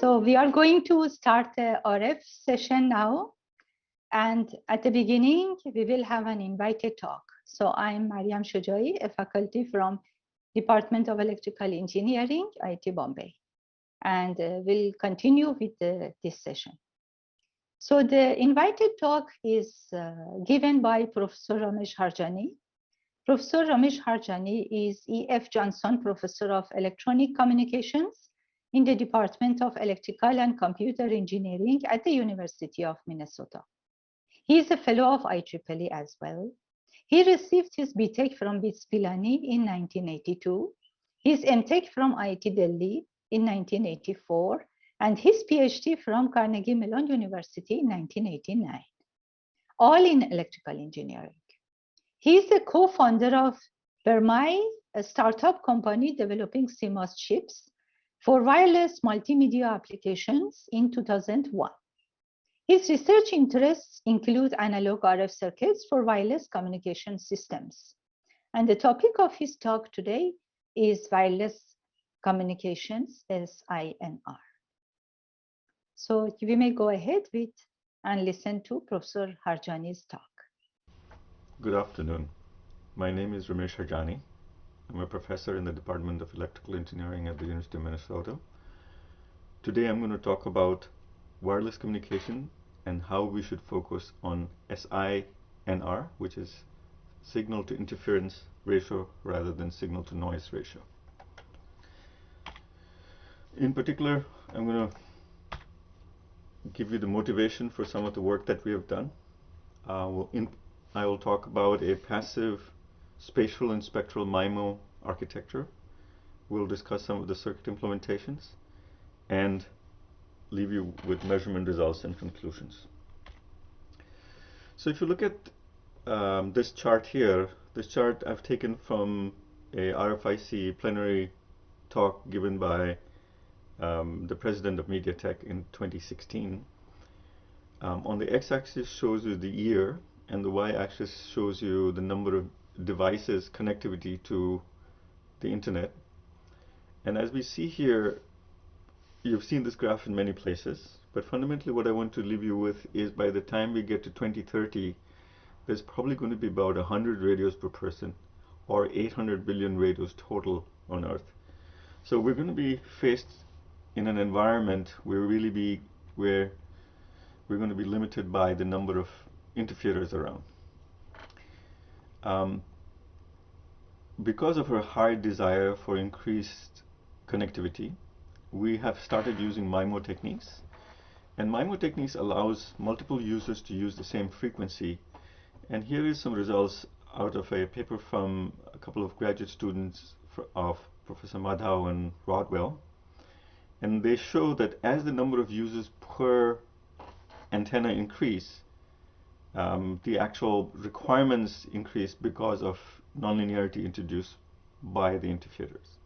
So we are going to start the RF session now. And at the beginning, we will have an invited talk. So I'm Mariam Shujai, a faculty from Department of Electrical Engineering, IIT Bombay. And we'll continue with this session. So the invited talk is given by Professor Ramesh Harjani. Professor Ramesh Harjani is E.F. Johnson Professor of Electronic Communications in the Department of Electrical and Computer Engineering at the University of Minnesota. He is a fellow of IEEE as well. He received his BTech from BITS Pilani in 1982, his MTech from IIT Delhi in 1984, and his PhD from Carnegie Mellon University in 1989, all in electrical engineering. He is the co-founder of Bermai, a startup company developing CMOS chips for wireless multimedia applications in 2001. His research interests include analog RF circuits for wireless communication systems. And the topic of his talk today is wireless communications, SINR. So we may go ahead with and listen to Professor Harjani's talk. Good afternoon. My name is Ramesh Harjani. I'm a professor in the Department of Electrical Engineering at the University of Minnesota. Today I'm going to talk about wireless communication and how we should focus on SINR, which is signal to interference ratio rather than signal to noise ratio. In particular, I'm going to give you the motivation for some of the work that we have done. I will talk about a passive spatial and spectral MIMO architecture. We'll discuss some of the circuit implementations and leave you with measurement results and conclusions. So if you look at this chart here, this chart I've taken from a RFIC plenary talk given by the president of MediaTek in 2016. On the x-axis shows you the year, and the y-axis shows you the number of devices connectivity to the internet. And as we see here, you've seen this graph in many places, but fundamentally what I want to leave you with is by the time we get to 2030, there's probably going to be about 100 radios per person, or 800 billion radios total on Earth. So we're going to be faced in an environment where we're going to be limited by the number of interferers around. Because of our high desire for increased connectivity, we have started using MIMO techniques. And MIMO techniques allows multiple users to use the same frequency. And here is some results out of a paper from a couple of graduate students of Professor Madhav and Rodwell. And they show that as the number of users per antenna increase, the actual requirements increase because of nonlinearity introduced by the interferers.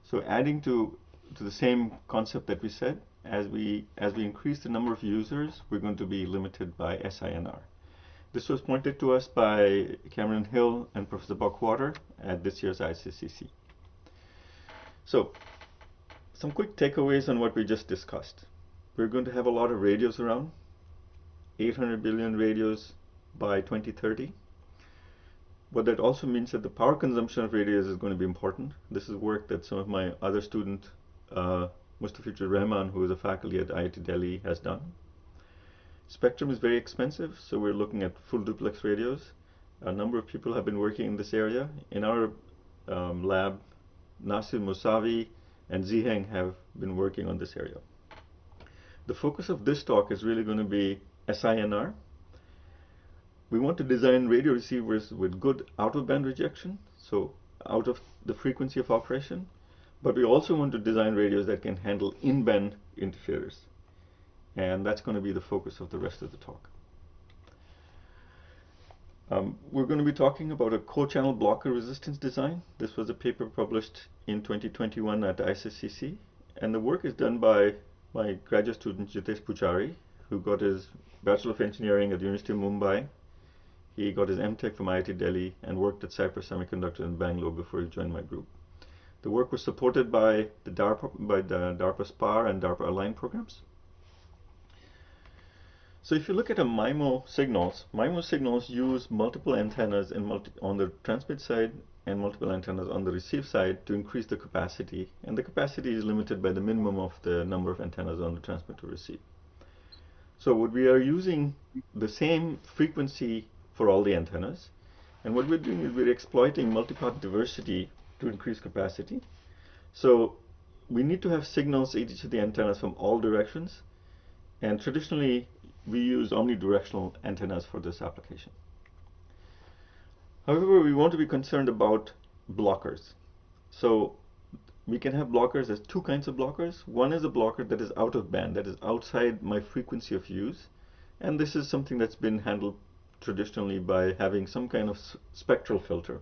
So adding to the same concept that we said, as we increase the number of users, we're going to be limited by SINR. This was pointed to us by Cameron Hill and Professor Buckwater at this year's ICCC. So some quick takeaways on what we just discussed. We're going to have a lot of radios around, 800 billion radios by 2030. But that also means that the power consumption of radios is going to be important. This is work that some of my other student, Mustafizur Rahman, who is a faculty at IIT Delhi, has done. Spectrum is very expensive, so we're looking at full duplex radios. A number of people have been working in this area. In our lab, Nasir Musavi and Ziheng have been working on this area. The focus of this talk is really going to be SINR. We want to design radio receivers with good out-of-band rejection, so out of the frequency of operation, but we also want to design radios that can handle in-band interferers. And that's going to be the focus of the rest of the talk. We're going to be talking about a co-channel blocker resistance design. This was a paper published in 2021 at ICCC, and the work is done by my graduate student Jitesh Pujari, who got his Bachelor of Engineering at the University of Mumbai. He got his MTech from IIT Delhi and worked at Cypress Semiconductor in Bangalore before he joined my group. The work was supported by the DARPA SPAR and DARPA Align programs. So if you look at MIMO signals use multiple antennas on the transmit side and multiple antennas on the receive side to increase the capacity, and the capacity is limited by the minimum of the number of antennas on the transmit to receive. So what we are using the same frequency for all the antennas, and what we're doing is we're exploiting multipath diversity to increase capacity. So we need to have signals at each of the antennas from all directions, and traditionally we use omnidirectional antennas for this application. However, we want to be concerned about blockers. So we can have blockers as two kinds of blockers. One is a blocker that is out of band, that is outside my frequency of use, and this is something that's been handled traditionally by having some kind of spectral filter.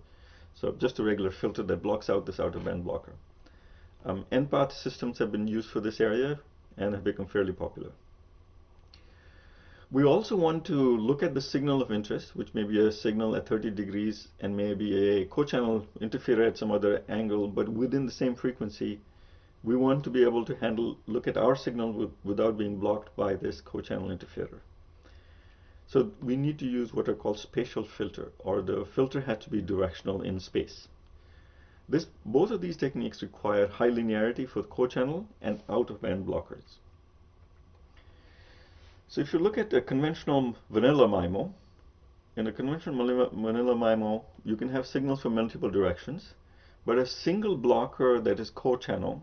So just a regular filter that blocks out this out of band blocker. N-path systems have been used for this area and have become fairly popular. We also want to look at the signal of interest, which may be a signal at 30 degrees and maybe a co-channel interferer at some other angle, but within the same frequency. We want to be able to look at our signal without being blocked by this co-channel interferer. So we need to use what are called spatial filter, or the filter had to be directional in space. Both of these techniques require high linearity for co-channel and out-of-band blockers. So if you look at a conventional vanilla MIMO, in a conventional vanilla MIMO, you can have signals from multiple directions, but a single blocker that is co-channel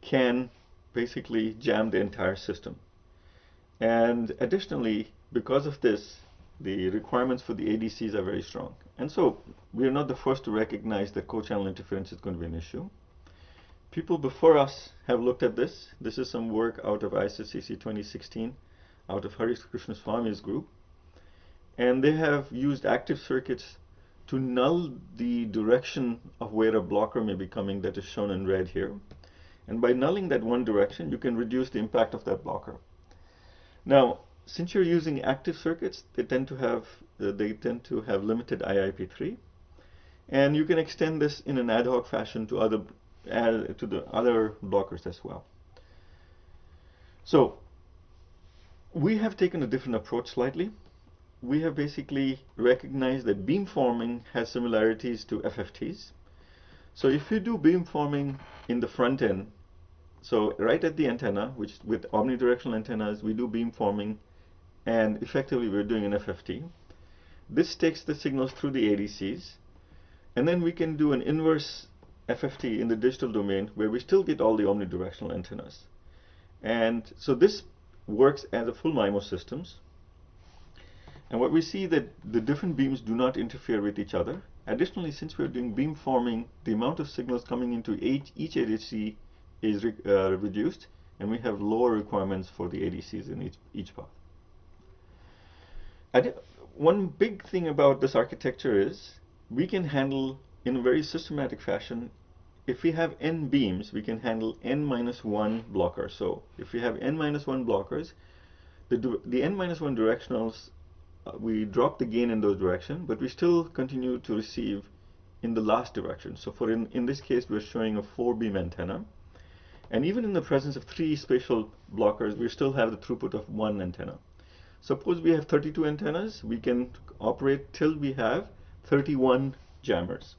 can basically jam the entire system. And additionally, because of this, the requirements for the ADCs are very strong. And so we are not the first to recognize that co-channel interference is going to be an issue. People before us have looked at this. This is some work out of ISSCC 2016, out of Harish Krishnaswamy's group. And they have used active circuits to null the direction of where a blocker may be coming, that is shown in red here. And by nulling that one direction, you can reduce the impact of that blocker. Now, since you're using active circuits, they tend to have limited IIP3, and you can extend this in an ad hoc fashion to the other blockers as well. So we have taken a different approach slightly. We have basically recognized that beamforming has similarities to FFTs. So if you do beamforming in the front end, so right at the antenna, which with omnidirectional antennas, we do beamforming, and effectively we're doing an FFT. This takes the signals through the ADCs, and then we can do an inverse FFT in the digital domain where we still get all the omnidirectional antennas. And so this works as a full MIMO systems. And what we see that the different beams do not interfere with each other. Additionally, since we're doing beamforming, the amount of signals coming into each ADC is reduced, and we have lower requirements for the ADCs in each path. One big thing about this architecture is we can handle in a very systematic fashion. If we have n beams, we can handle n-1 blockers. So if we have n-1 blockers, the n-1 directionals, we drop the gain in those directions, but we still continue to receive in the last direction. So in this case, we're showing a 4-beam antenna. And even in the presence of 3 spatial blockers, we still have the throughput of 1 antenna. Suppose we have 32 antennas, we can operate till we have 31 jammers.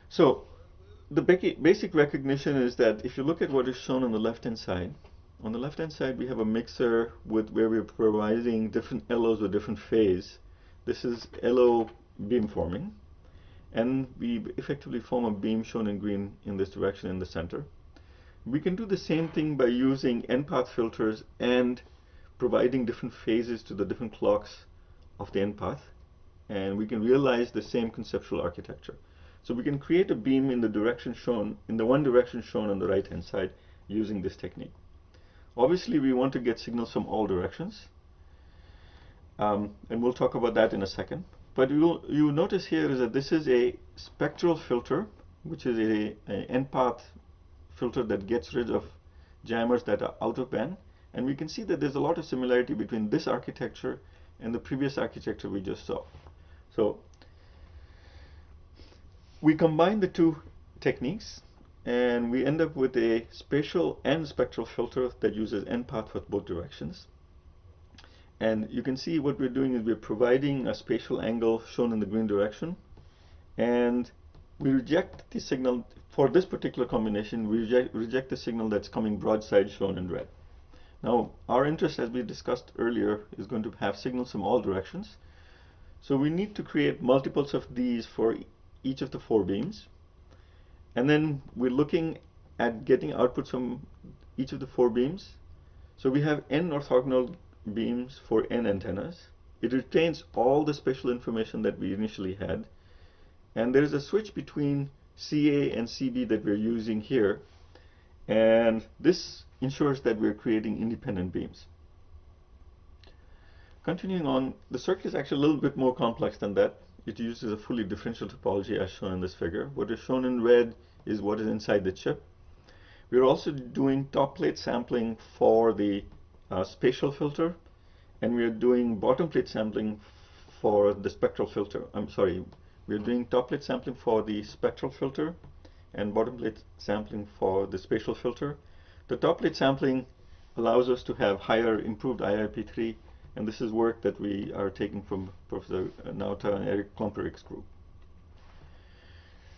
So the basic recognition is that if you look at what is shown on the left-hand side, we have a mixer where we're providing different LOs with different phase. This is LO beamforming, and we effectively form a beam shown in green in this direction in the center. We can do the same thing by using N-path filters and providing different phases to the different clocks of the N-path, and we can realize the same conceptual architecture. So we can create a beam in the direction shown, in the one direction shown on the right-hand side using this technique. Obviously, we want to get signals from all directions, and we'll talk about that in a second. But you'll notice here is that this is a spectral filter, which is an N-path filter that gets rid of jammers that are out of band. And we can see that there's a lot of similarity between this architecture and the previous architecture we just saw. So We combine the two techniques and we end up with a spatial and spectral filter that uses N-path for both directions. And you can see what we're doing is we're providing a spatial angle shown in the green direction, and we reject the signal for this particular combination. We reject the signal that's coming broadside shown in red. Now, our interest, as we discussed earlier, is going to have signals from all directions. So we need to create multiples of these for each of the 4 beams. And then we're looking at getting outputs from each of the 4 beams. So we have n orthogonal beams for n antennas. It retains all the spatial information that we initially had. And there is a switch between CA and CB that we're using here. And this ensures that we're creating independent beams. Continuing on, the circuit is actually a little bit more complex than that. It uses a fully differential topology as shown in this figure. What is shown in red is what is inside the chip. We're also doing top plate sampling for the spatial filter, and we're doing bottom plate sampling for the spectral filter. We're doing top plate sampling for the spectral filter and bottom plate sampling for the spatial filter. The top plate sampling allows us to have higher improved IIP3, and this is work that we are taking from Professor Nauta and Eric Klomperik's group.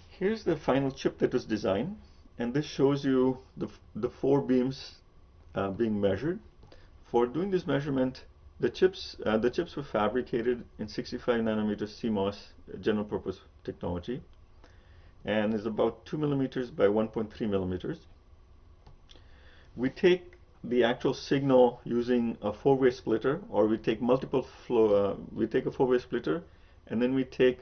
Here's the final chip that was designed, and this shows you the 4 beams being measured. For doing this measurement, the chips were fabricated in 65 nanometer CMOS general purpose technology, and is about 2 millimeters by 1.3 millimeters. We take the actual signal using a 4-way splitter, or we take multiple we take a 4-way splitter, and then we take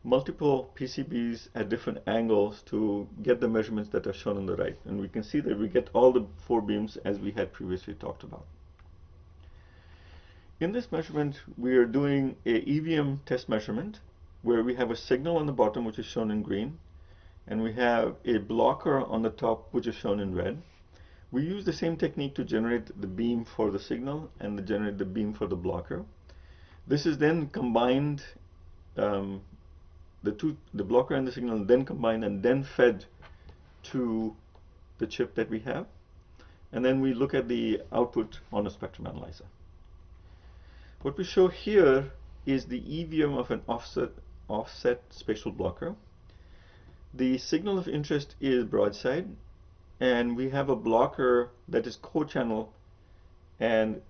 multiple PCBs at different angles to get the measurements that are shown on the right. And we can see that we get all the 4 beams as we had previously talked about. In this measurement, we are doing a Evm test measurement where we have a signal on the bottom, which is shown in green, and we have a blocker on the top, which is shown in red. We use the same technique to generate the beam for the signal and generate the beam for the blocker. This is then combined, the blocker and the signal then combined and then fed to the chip that we have. And then we look at the output on a spectrum analyzer. What we show here is the EVM of an offset spatial blocker. The signal of interest is broadside, and we have a blocker that is co-channel and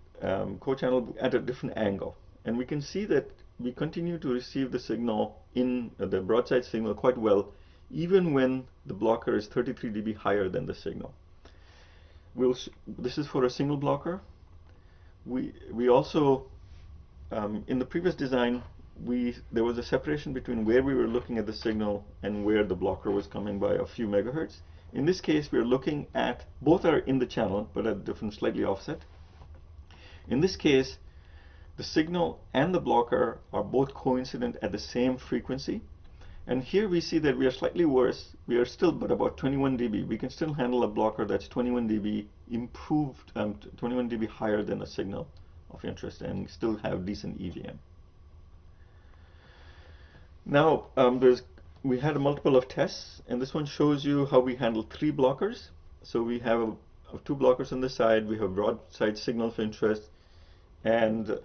co-channel at a different angle. And we can see that we continue to receive the signal in the broadside signal quite well, even when the blocker is 33 dB higher than the signal. This is for a single blocker. We also in the previous design, there was a separation between where we were looking at the signal and where the blocker was coming by a few megahertz. In this case, we're looking at, both are in the channel, but at different, slightly offset. In this case, the signal and the blocker are both coincident at the same frequency. And here we see that we are slightly worse. We are still but about 21 dB. We can still handle a blocker that's 21 dB improved, 21 dB higher than a signal of interest, and still have decent EVM. Now, we had a multiple of tests, and this one shows you how we handle 3 blockers. So we have 2 blockers on the side. We have broadside signal of interest, and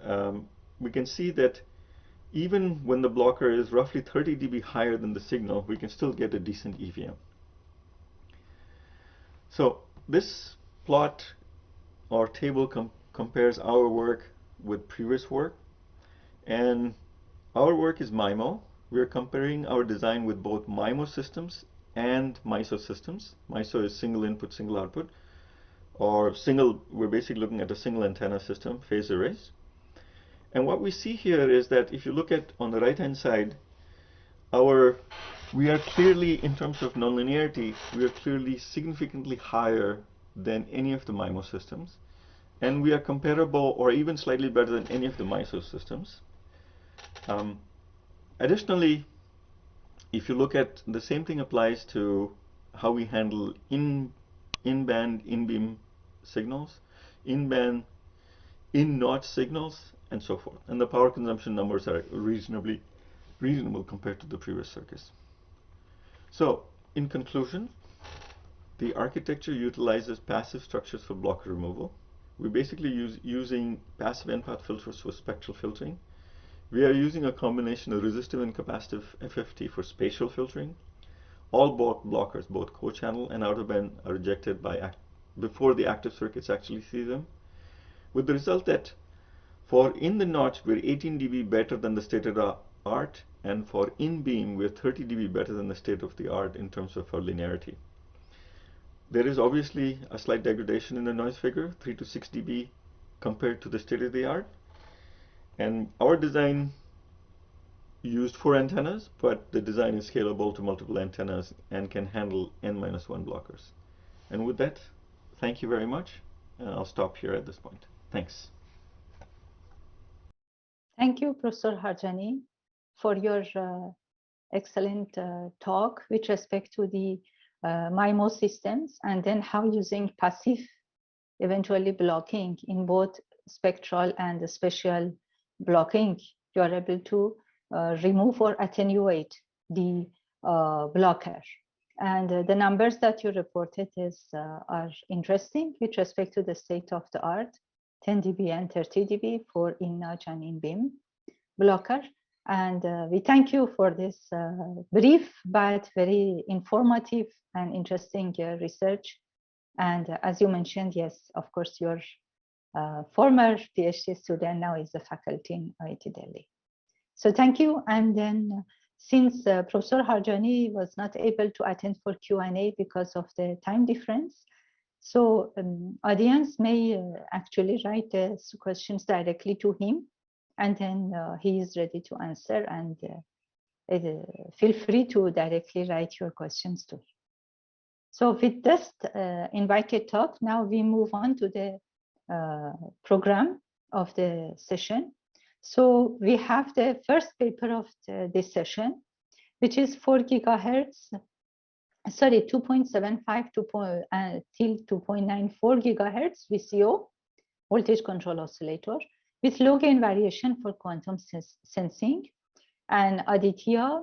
we can see that even when the blocker is roughly 30 dB higher than the signal, we can still get a decent EVM. So this plot or table compares our work with previous work, and our work is MIMO. We're comparing our design with both MIMO systems and MISO systems. MISO is single input, single output, or we're basically looking at a single antenna system, phase arrays. And what we see here is that if you look at on the right hand side, we are clearly, in terms of nonlinearity, we are clearly significantly higher than any of the MIMO systems. And we are comparable or even slightly better than any of the MISO systems. Additionally, if you look at, the same thing applies to how we handle in-band, in-beam signals, in-band, in-notch signals, and so forth. And the power consumption numbers are reasonable compared to the previous circuits. So, in conclusion, the architecture utilizes passive structures for blocker removal. We're basically using passive N-path filters for spectral filtering. We are using a combination of resistive and capacitive FFT for spatial filtering. All blockers, both co-channel and outer band, are rejected before the active circuits actually see them, with the result that for in the notch we're 18 dB better than the state of the art, and for in beam we're 30 dB better than the state of the art in terms of our linearity. There is obviously a slight degradation in the noise figure, 3 to 6 dB compared to the state of the art, and our design used 4 antennas, but the design is scalable to multiple antennas and can handle n-1 blockers. And with that, thank you very much, and I'll stop here at this point. Thanks. Thank you, Professor Harjani, for your excellent talk with respect to the MIMO systems, and then how using passive, eventually blocking in both spectral and spatial blocking, you are able to remove or attenuate the blocker. And the numbers that you reported are interesting with respect to the state of the art, 10 dB and 30 dB for in-notch and in-beam blocker. And we thank you for this brief but very informative and interesting research. And as you mentioned, yes, of course, your former PhD student now is a faculty in IIT Delhi. So thank you. And then since Professor Harjani was not able to attend for Q&A because of the time difference, so audience may actually write questions directly to him, and then he is ready to answer, and feel free to directly write your questions to him. So with this invited talk, now we move on to the program of the session. So we have the first paper of this session, which is 4 gigahertz, sorry, 2.75 till 2.94 gigahertz VCO, voltage control oscillator, with low gain variation for quantum sensing. And Aditya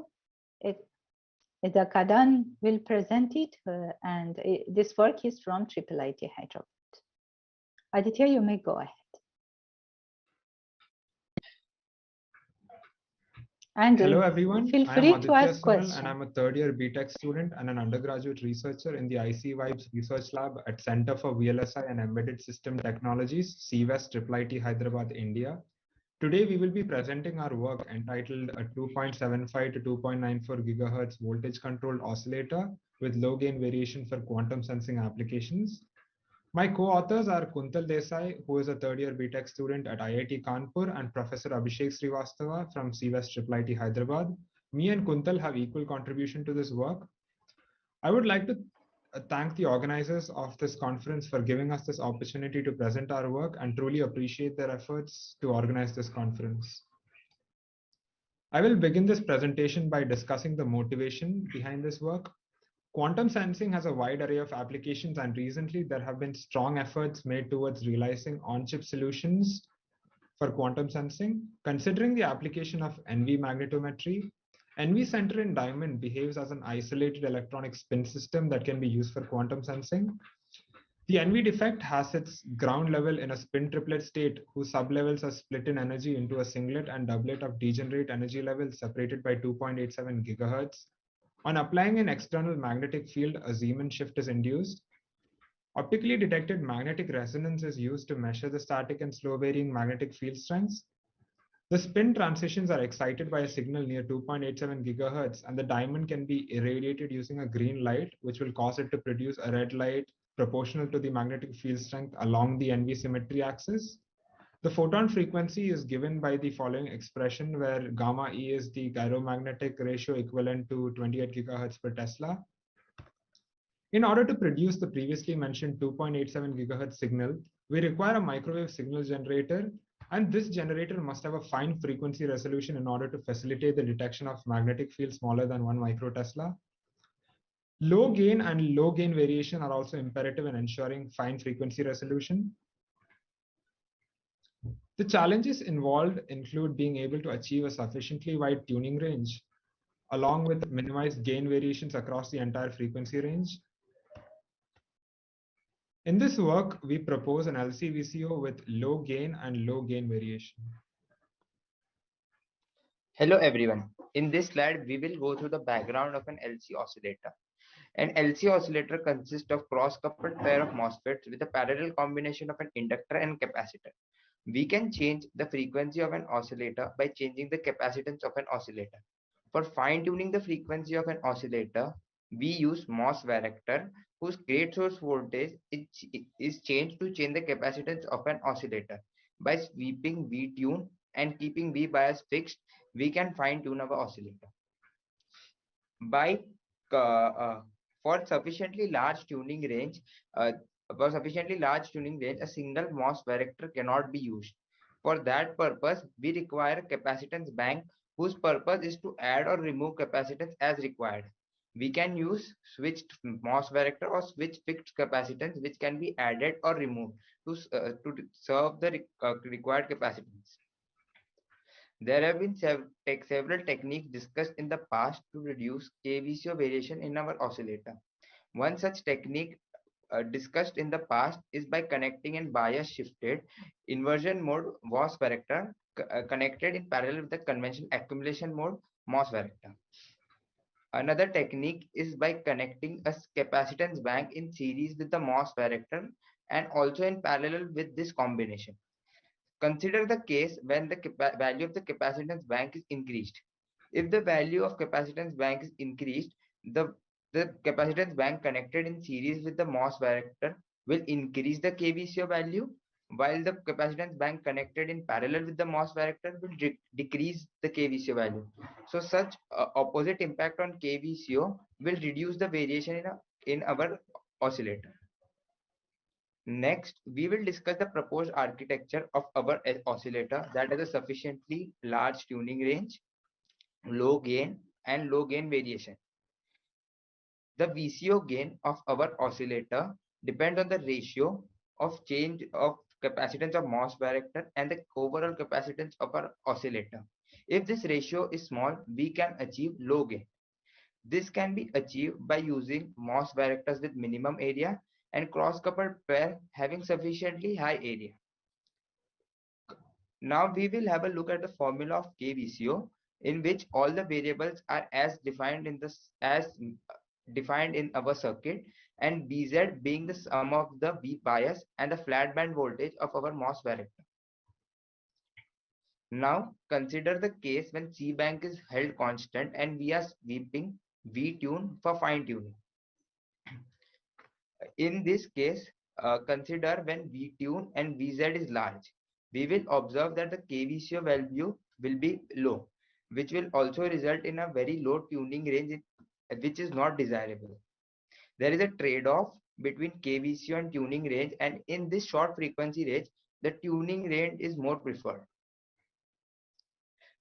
Edakadan will present it, and this work is from IIIT Hyderabad. Aditya, you may go ahead. And hello everyone, feel free to ask questions. And I'm a third-year BTech student and an undergraduate researcher in the IC Vibes Research Lab at Center for VLSI and Embedded System Technologies, CWEST, IIIT Hyderabad, India. Today we will be presenting our work entitled a 2.75 to 2.94 gigahertz voltage controlled oscillator with low gain variation for quantum sensing applications. My co-authors are Kuntal Desai, who is a third-year BTech student at IIT Kanpur, and Professor Abhishek Srivastava from CWEST IIIT Hyderabad. Me and Kuntal have equal contribution to this work. I would like to thank the organizers of this conference for giving us this opportunity to present our work and truly appreciate their efforts to organize this conference. I will begin this presentation by discussing the motivation behind this work. Quantum sensing has a wide array of applications, and recently there have been strong efforts made towards realizing on-chip solutions for quantum sensing. Considering the application of NV magnetometry, NV center in diamond behaves as an isolated electronic spin system that can be used for quantum sensing. The NV defect has its ground level in a spin triplet state whose sublevels are split in energy into a singlet and doublet of degenerate energy levels separated by 2.87 gigahertz. On applying an external magnetic field, a Zeeman shift is induced. Optically detected magnetic resonance is used to measure the static and slow varying magnetic field strengths. The spin transitions are excited by a signal near 2.87 gigahertz, and the diamond can be irradiated using a green light, which will cause it to produce a red light proportional to the magnetic field strength along the NV symmetry axis. The photon frequency is given by the following expression, where gamma E is the gyromagnetic ratio equivalent to 28 gigahertz per Tesla. In order to produce the previously mentioned 2.87 gigahertz signal, we require a microwave signal generator, and this generator must have a fine frequency resolution in order to facilitate the detection of magnetic fields smaller than 1 microtesla. Low gain and low gain variation are also imperative in ensuring fine frequency resolution. The challenges involved include being able to achieve a sufficiently wide tuning range. along with minimized gain variations across the entire frequency range. In this work, we propose an LC-VCO with low gain and low gain variation. Hello everyone. In this slide, we will go through the background of an LC oscillator. An LC oscillator consists of cross-coupled pair of MOSFETs with a parallel combination of an inductor and capacitor. We can change the frequency of an oscillator by changing the capacitance of an oscillator. For fine-tuning the frequency of an oscillator, we use MOS varactor, whose gate source voltage is changed to change the capacitance of an oscillator. By sweeping V tune and keeping V bias fixed, we can fine-tune our oscillator. By for sufficiently large tuning range, a single MOS varactor cannot be used. For that purpose, we require a capacitance bank whose purpose is to add or remove capacitance as required. We can use switched MOS varactor or switch fixed capacitance, which can be added or removed to serve the required capacitance. There have been several techniques discussed in the past to reduce KVCO variation in our oscillator. One such technique discussed in the past is by connecting in bias shifted inversion mode MOS varactor connected in parallel with the conventional accumulation mode MOS varactor. Another technique is by connecting a capacitance bank in series with the MOS varactor and also in parallel with this combination. Consider the case when the value of the capacitance bank is increased. If the value of capacitance bank is increased, the capacitance bank connected in series with the MOS varactor will increase the KVCO value, while the capacitance bank connected in parallel with the MOS varactor will decrease the KVCO value. So such opposite impact on KVCO will reduce the variation in our oscillator. Next, we will discuss the proposed architecture of our oscillator that has a sufficiently large tuning range, low gain, and low gain variation. The VCO gain of our oscillator depends on the ratio of change of capacitance of MOS varactor and the overall capacitance of our oscillator. If this ratio is small, we can achieve low gain. This can be achieved by using MOS varactors with minimum area and cross-coupled pair having sufficiently high area. Now we will have a look at the formula of KVCO, in which all the variables are as defined in our circuit, and Bz being the sum of the V bias and the flat band voltage of our MOS varactor. Now consider the case when C bank is held constant and we are sweeping V tune for fine tuning. In this case, consider when V tune and Vz is large. We will observe that the KVCO value will be low, which will also result in a very low tuning range, which is not desirable. There is a trade-off between KVCO and tuning range, and in this short frequency range, the tuning range is more preferred.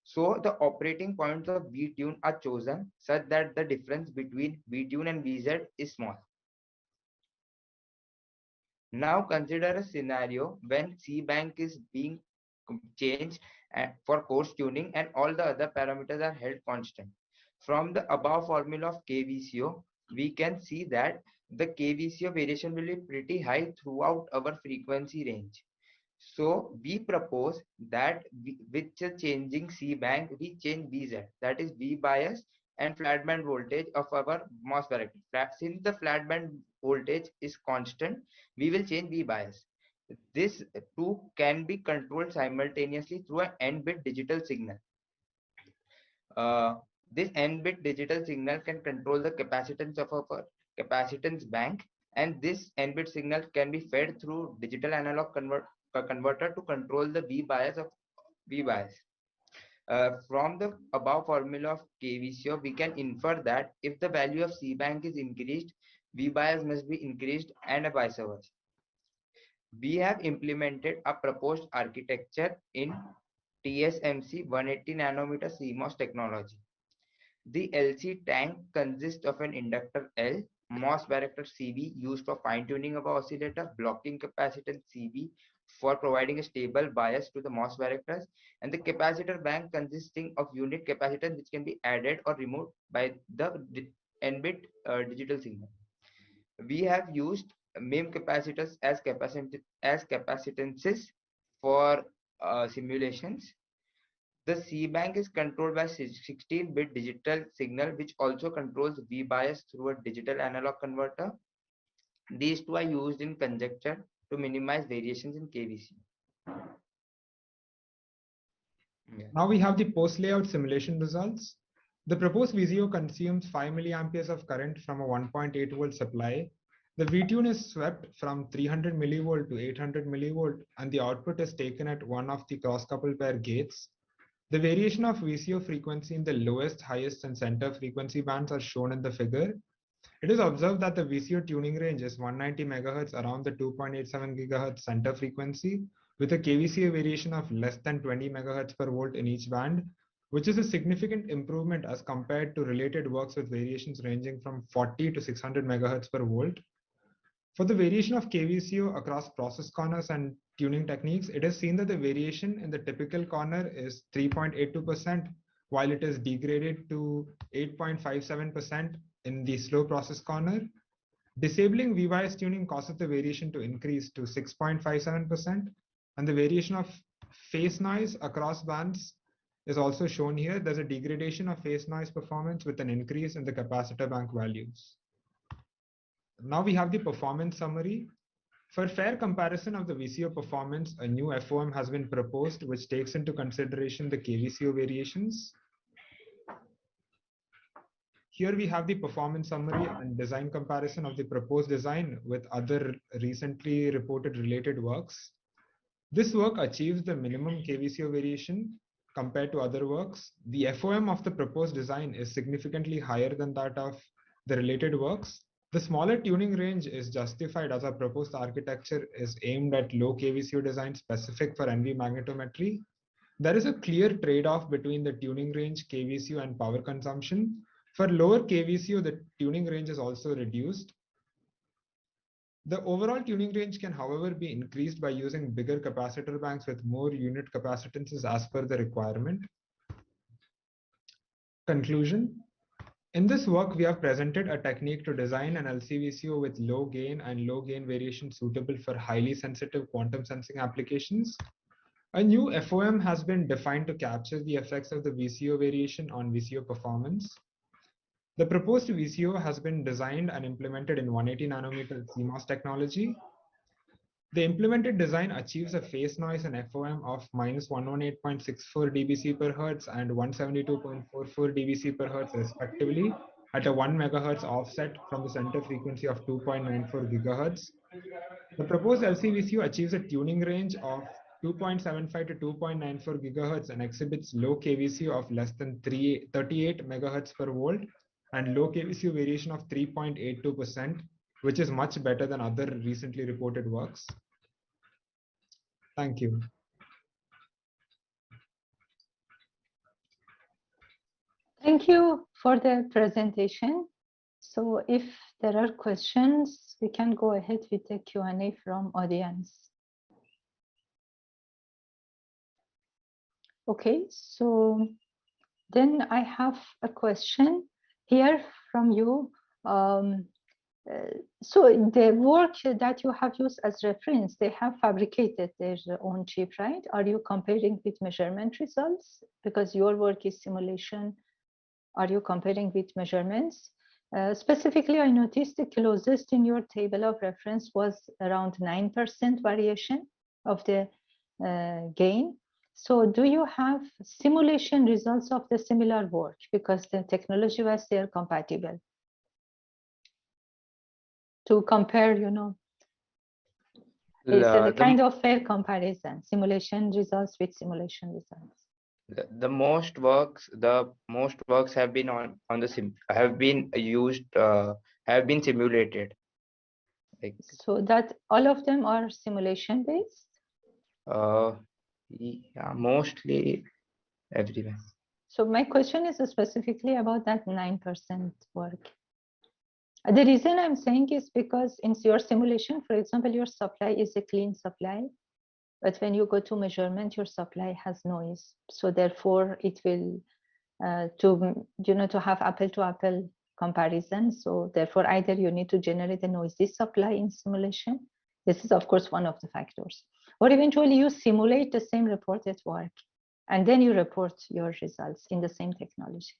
So the operating points of V tune are chosen such that the difference between V tune and Vz is small. Now consider a scenario when C bank is being changed for coarse tuning and all the other parameters are held constant. From the above formula of KVCO, we can see that the KVCO variation will be pretty high throughout our frequency range. So we propose that with the changing C bank, we change Vz, that is V bias and flat band voltage of our MOS varactor. Since the flat band voltage is constant, we will change V bias. This too can be controlled simultaneously through an n-bit digital signal. This n-bit digital signal can control the capacitance of our capacitance bank, and this n-bit signal can be fed through digital analog converter to control the V bias of V bias. From the above formula of KVCO, we can infer that if the value of C bank is increased, V bias must be increased and vice versa. We have implemented a proposed architecture in TSMC 180 nanometer CMOS technology. The LC tank consists of an inductor L, MOS varactor CV used for fine tuning of oscillator, blocking capacitance CB for providing a stable bias to the MOS varactors, and the capacitor bank consisting of unit capacitance which can be added or removed by the n-bit digital signal. We have used MIM capacitors as capacitances for simulations. The C bank is controlled by 16-bit digital signal, which also controls V bias through a digital analog converter. These two are used in conjecture to minimize variations in KVC. Yeah. Now we have the post-layout simulation results. The proposed VCO consumes 5 milliamperes of current from a 1.8 volt supply. The VTune is swept from 300 millivolt to 800 millivolt, and the output is taken at one of the cross-coupled pair gates. The variation of VCO frequency in the lowest, highest, and center frequency bands are shown in the figure. It is observed that the VCO tuning range is 190 MHz around the 2.87 GHz center frequency, with a KVCO variation of less than 20 MHz per volt in each band, which is a significant improvement as compared to related works with variations ranging from 40 to 600 MHz per volt. For the variation of KVCO across process corners and tuning techniques, it is seen that the variation in the typical corner is 3.82%, while it is degraded to 8.57% in the slow process corner. Disabling V-bias tuning causes the variation to increase to 6.57%, and the variation of phase noise across bands is also shown here. There's a degradation of phase noise performance with an increase in the capacitor bank values. Now we have the performance summary. For fair comparison of the VCO performance, a new FOM has been proposed which takes into consideration the KVCO variations. Here we have the performance summary and design comparison of the proposed design with other recently reported related works. This work achieves the minimum KVCO variation compared to other works. The FOM of the proposed design is significantly higher than that of the related works. The smaller tuning range is justified as our proposed architecture is aimed at low KVCO design specific for NV magnetometry. There is a clear trade-off between the tuning range, KVCO, and power consumption. For lower KVCO, the tuning range is also reduced. The overall tuning range can, however, be increased by using bigger capacitor banks with more unit capacitances as per the requirement. Conclusion. In this work, we have presented a technique to design an LCVCO with low gain and low gain variation suitable for highly sensitive quantum sensing applications. A new FOM has been defined to capture the effects of the VCO variation on VCO performance. The proposed VCO has been designed and implemented in 180 nanometer CMOS technology. The implemented design achieves a phase noise and FOM of -118.64 dBc per Hertz and 172.44 dBc per Hertz respectively at a 1 MHz offset from the center frequency of 2.94 GHz. The proposed LCVCO achieves a tuning range of 2.75 to 2.94 GHz and exhibits low KVCO of less than 38 MHz per volt and low KVCO variation of 3.82%, which is much better than other recently reported works. Thank you. Thank you for the presentation. So if there are questions, we can go ahead with the Q&A from audience. Okay, so then I have a question here from you. So the work that you have used as reference, they have fabricated their own chip, right? Are you comparing with measurement results? Because your work is simulation. Are you comparing with measurements? Specifically, I noticed the closest in your table of reference was around 9% variation of the gain. So do you have simulation results of the similar work? Because the technology was there compatible. To compare, you know, it's a kind of fair comparison, simulation results with simulation results. The most works have been have been used, have been simulated. Like, so that all of them are simulation based? Yeah, mostly everyone. So my question is specifically about that 9% work. The reason I'm saying is because in your simulation, for example, your supply is a clean supply. But when you go to measurement, your supply has noise. So therefore, it will to have apple to apple comparison. So therefore, either you need to generate a noisy supply in simulation. This is of course one of the factors. Or eventually you simulate the same reported work, and then you report your results in the same technology.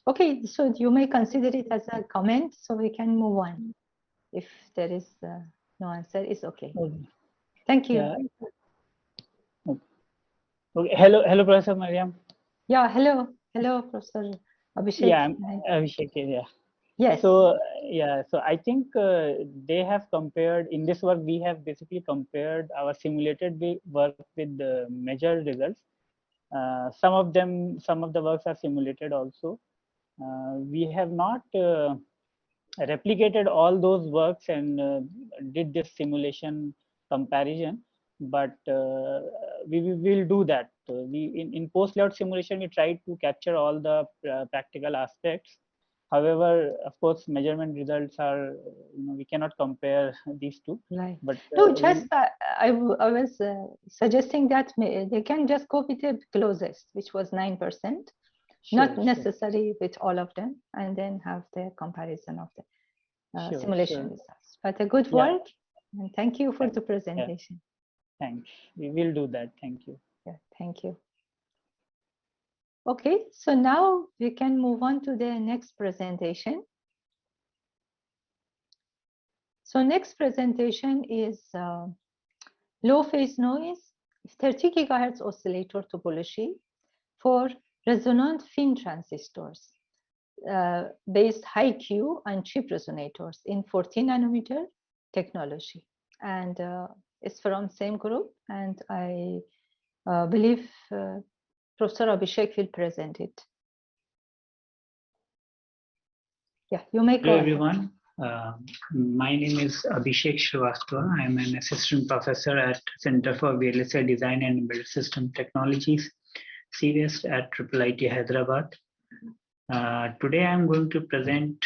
Okay, so you may consider it as a comment, so we can move on. If there is no answer, it's okay. Okay. Thank you. Yeah. Okay. Hello, Professor Mariam. Yeah, hello, Professor Abhishek. Yeah, I'm Abhishek. Yeah. Yes. So so I think they have compared in this work. We have basically compared our simulated work with the measured results. Some of the works are simulated also. We have not replicated all those works and did this simulation comparison, but we will do that. In post-layout simulation, we try to capture all the practical aspects. However, of course, measurement results are, we cannot compare these two. Right. But no, just I was suggesting that they can just go with the closest, which was 9%, not necessary with all of them, and then have the comparison of the simulation results. But a good work, and thank you for the presentation. Thanks. We will do that. Thank you. Yeah, thank you. Okay, so now we can move on to the next presentation. So next presentation is low phase noise 30 gigahertz oscillator topology for resonant FIM transistors based high Q on chip resonators in 14 nanometer technology. And it's from same group, and I believe Professor Abhishek will present it. Yeah, you may go. Hello everyone. My name is Abhishek Srivastava. I am an assistant professor at Center for VLSI Design and Embedded System Technologies, CVS at IIIT Hyderabad. Today I am going to present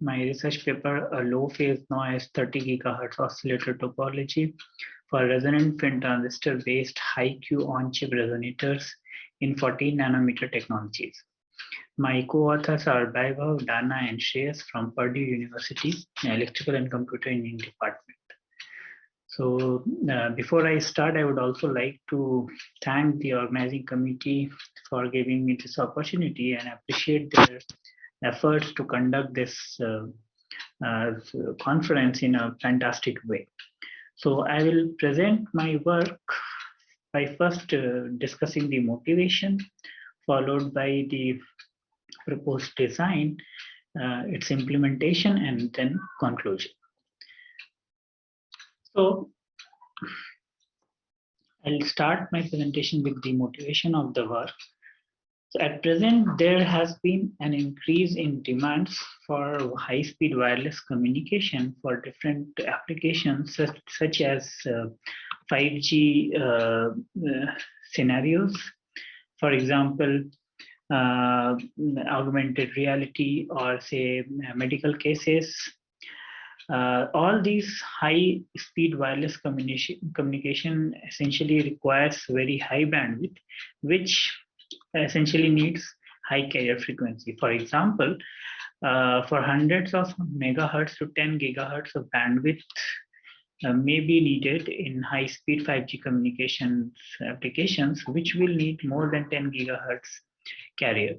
my research paper, a low phase noise 30 gigahertz oscillator topology for resonant FIM transistor based high Q on chip resonators in 14 nanometer technologies. My co-authors are Vaibhav, Dana, and Shreyas from Purdue University, Electrical and Computer Engineering Department. So before I start, I would also like to thank the organizing committee for giving me this opportunity and appreciate their efforts to conduct this conference in a fantastic way. So I will present my work by first discussing the motivation, followed by the proposed design, its implementation, and then conclusion. So I'll start my presentation with the motivation of the work. So at present, there has been an increase in demands for high-speed wireless communication for different applications, such as 5G scenarios. For example, augmented reality, or say medical cases. All these high-speed wireless communication essentially requires very high bandwidth, which essentially needs high carrier frequency. For example, for hundreds of megahertz to 10 gigahertz of bandwidth may be needed in high-speed 5G communications applications, which will need more than 10 gigahertz carrier.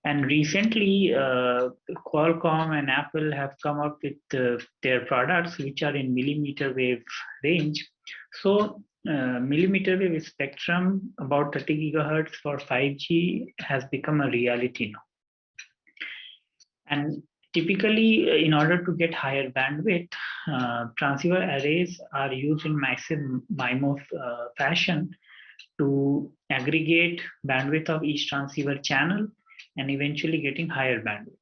And recently, Qualcomm and Apple have come up with their products which are in millimeter wave range. So millimeter wave spectrum, about 30 gigahertz for 5G, has become a reality now. And typically, in order to get higher bandwidth, transceiver arrays are used in massive MIMO fashion to aggregate bandwidth of each transceiver channel and eventually getting higher bandwidth.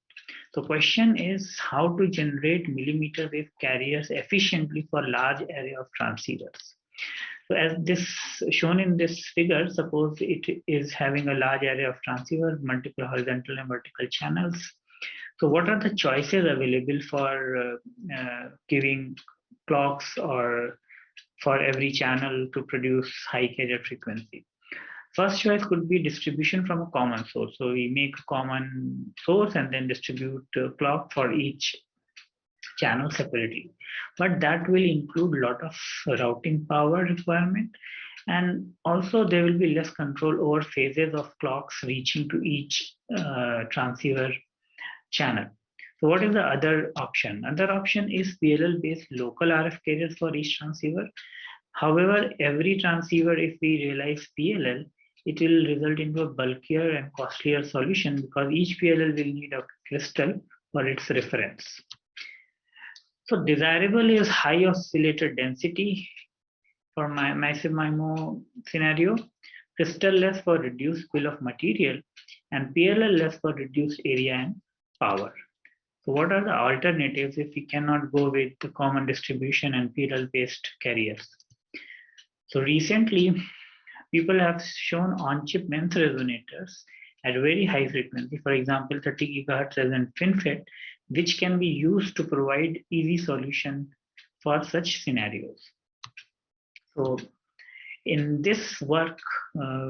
So question is how to generate millimeter wave carriers efficiently for large array of transceivers. So as this shown in this figure, suppose it is having a large array of transceivers, multiple horizontal and vertical channels. So what are the choices available for giving clocks or for every channel to produce high carrier frequency. First choice could be distribution from a common source. So we make a common source and then distribute clock for each channel separately. But that will include a lot of routing power requirement, and also there will be less control over phases of clocks reaching to each transceiver channel. So what is the other option? Other option is PLL based local RF carriers for each transceiver. However, every transceiver, if we realize PLL, it will result into a bulkier and costlier solution because each PLL will need a crystal for its reference. So desirable is high oscillator density for my massive MIMO scenario, crystal less for reduced bill of material, and PLL less for reduced area and power. So what are the alternatives if we cannot go with the common distribution and PLL based carriers? So recently, people have shown on-chip MEMS resonators at very high frequency, for example, 30 gigahertz resonant FinFET, which can be used to provide easy solution for such scenarios. So in this work,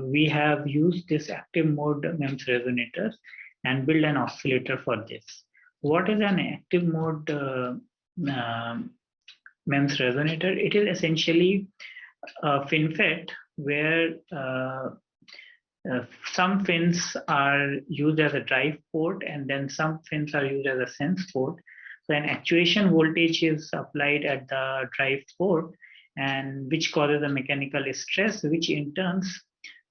we have used this active mode MEMS resonators and build an oscillator for this. What is an active mode MEMS resonator? It is essentially a FinFET where some fins are used as a drive port and then some fins are used as a sense port. So an actuation voltage is applied at the drive port, and which causes a mechanical stress, which in turn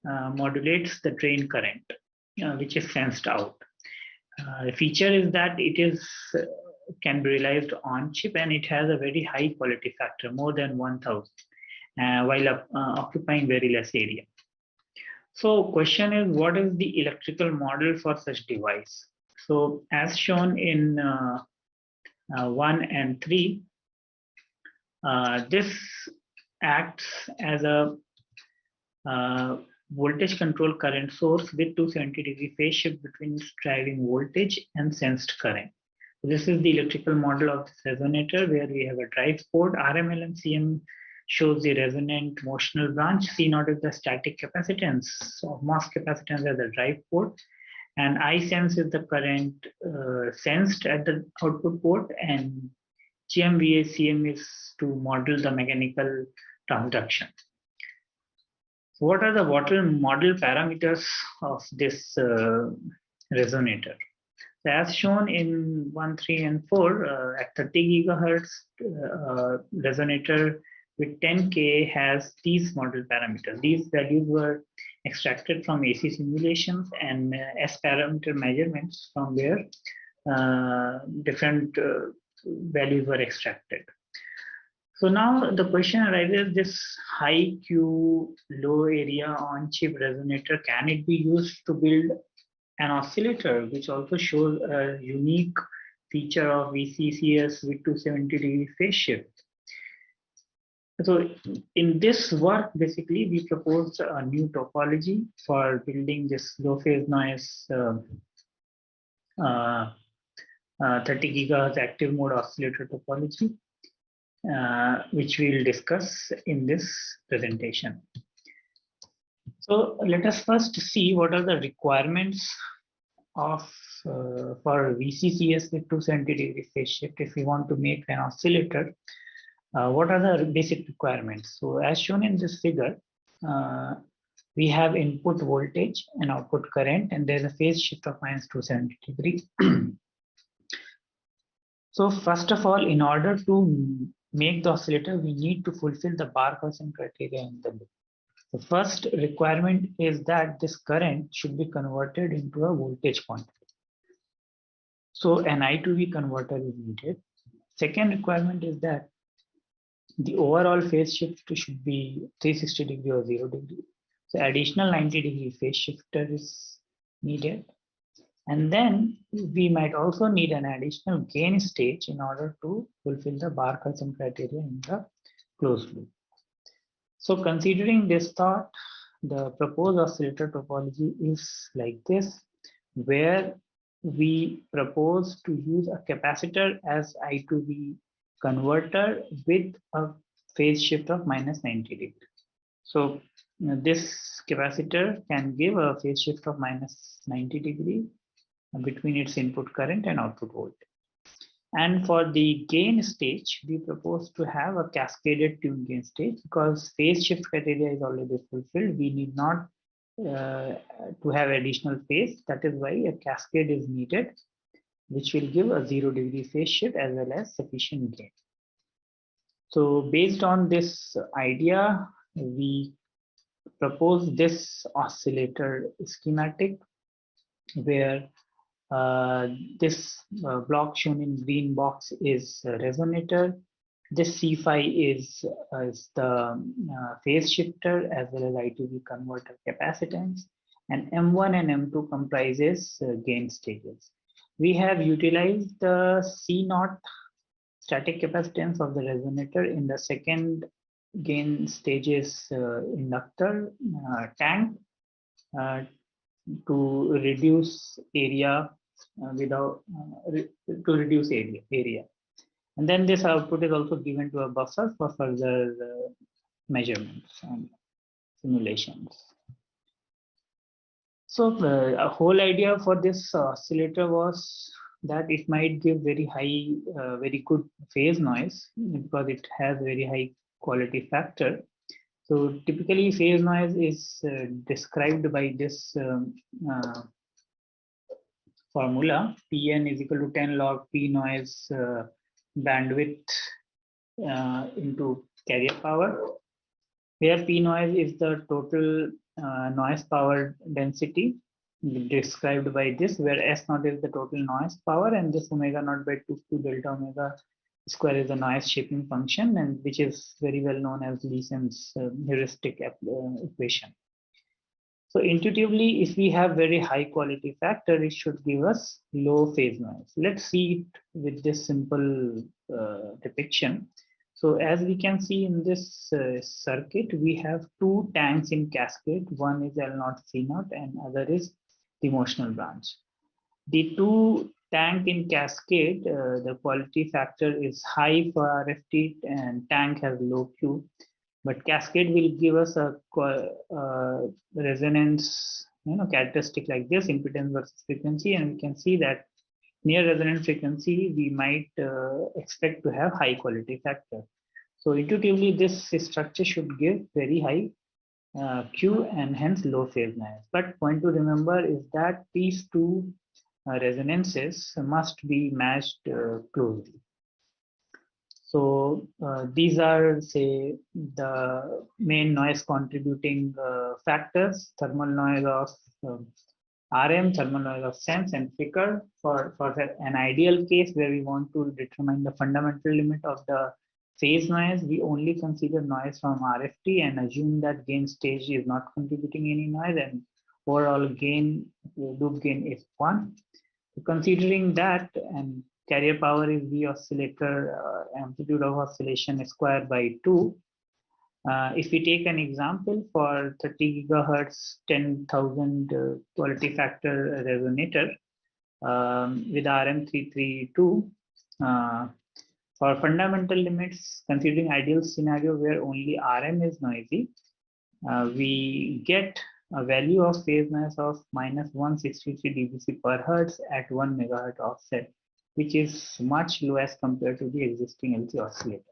modulates the drain current, which is sensed out. The feature is that it is can be realized on chip, and it has a very high quality factor, more than 1000, while occupying very less area. So question is, what is the electrical model for such device? So as shown in 1 and 3, this acts as a voltage control current source with 270-degree phase shift between its driving voltage and sensed current. This is the electrical model of this resonator, where we have a drive port. RML and CM shows the resonant motional branch. C0 is the static capacitance of mass capacitance as the drive port, and I sense is the current sensed at the output port, and GMVA CM is to model the mechanical transduction. So what are the model parameters of this resonator? So as shown in 1, 3, and 4, at 30 gigahertz, resonator with 10K has these model parameters. These values were extracted from AC simulations and S parameter measurements from where different values were extracted. So now the question arises, this high Q low area on chip resonator, can it be used to build an oscillator, which also shows a unique feature of VCCS with 270-degree phase shift? So in this work, basically, we proposed a new topology for building this low phase noise 30 gigahertz active mode oscillator topology, which we will discuss in this presentation. So let us first see what are the requirements of for VCCS with 270-degree phase shift if we want to make an oscillator. What are the basic requirements? So as shown in this figure, we have input voltage and output current, and there's a phase shift of minus 270 degrees. So first of all, in order to make the oscillator, we need to fulfill the Barkhausen criteria in the loop. The first requirement is that this current should be converted into a voltage quantity. So an I to V converter is needed. Second requirement is that the overall phase shift should be 360 degree or 0 degree. So additional 90 degree phase shifter is needed. And then we might also need an additional gain stage in order to fulfill the Barkhausen criteria in the closed loop. So considering this thought, the proposed oscillator topology is like this, where we propose to use a capacitor as I to V converter with a phase shift of minus 90 degrees. So this capacitor can give a phase shift of minus 90 degree between its input current and output voltage. And for the gain stage, we propose to have a cascaded tuned gain stage because phase shift criteria is already fulfilled. We need not to have additional phase. That is why a cascade is needed, which will give a 0 degree phase shift as well as sufficient gain. So based on this idea, we propose this oscillator schematic where this block shown in green box is a resonator. This C5 is the phase shifter as well as I2V converter capacitance, and M1 and M2 comprises gain stages. We have utilized the C0 static capacitance of the resonator in the second gain stages inductor tank to reduce area to reduce area. And then this output is also given to a buffer for further measurements and simulations. So a whole idea for this oscillator was that it might give very high, very good phase noise because it has very high quality factor. So typically phase noise is described by this formula. Pn is equal to 10 log P noise bandwidth into carrier power, where P noise is the total noise power density described by this, where S naught is the total noise power, and this omega naught by 2 delta omega square is the noise shaping function, and which is very well known as Leesen's heuristic equation. So intuitively, if we have very high quality factor, it should give us low phase noise. Let's see it with this simple depiction. So as we can see in this circuit, we have two tanks in cascade. One is L0, C0, and other is the motional branch. The two tank in cascade, the quality factor is high for RFT and tank has low Q. But cascade will give us a resonance, characteristic like this, impedance versus frequency, and we can see that near resonant frequency we might expect to have high quality factor. So intuitively, this structure should give very high Q and hence low phase noise. But point to remember is that these two resonances must be matched closely. So these are, say, the main noise contributing factors: thermal noise of RM, thermal noise of sense, and flicker. For an ideal case where we want to determine the fundamental limit of the phase noise, we only consider noise from RFT and assume that gain stage is not contributing any noise, and overall gain, loop gain is 1. So considering that, and carrier power is the oscillator amplitude of oscillation squared by 2. If we take an example for 30 gigahertz, 10,000 quality factor resonator with RM332, for fundamental limits, considering ideal scenario where only RM is noisy, we get a value of phase noise of minus 163 dBc per hertz at 1 megahertz offset, which is much low as compared to the existing LC oscillator.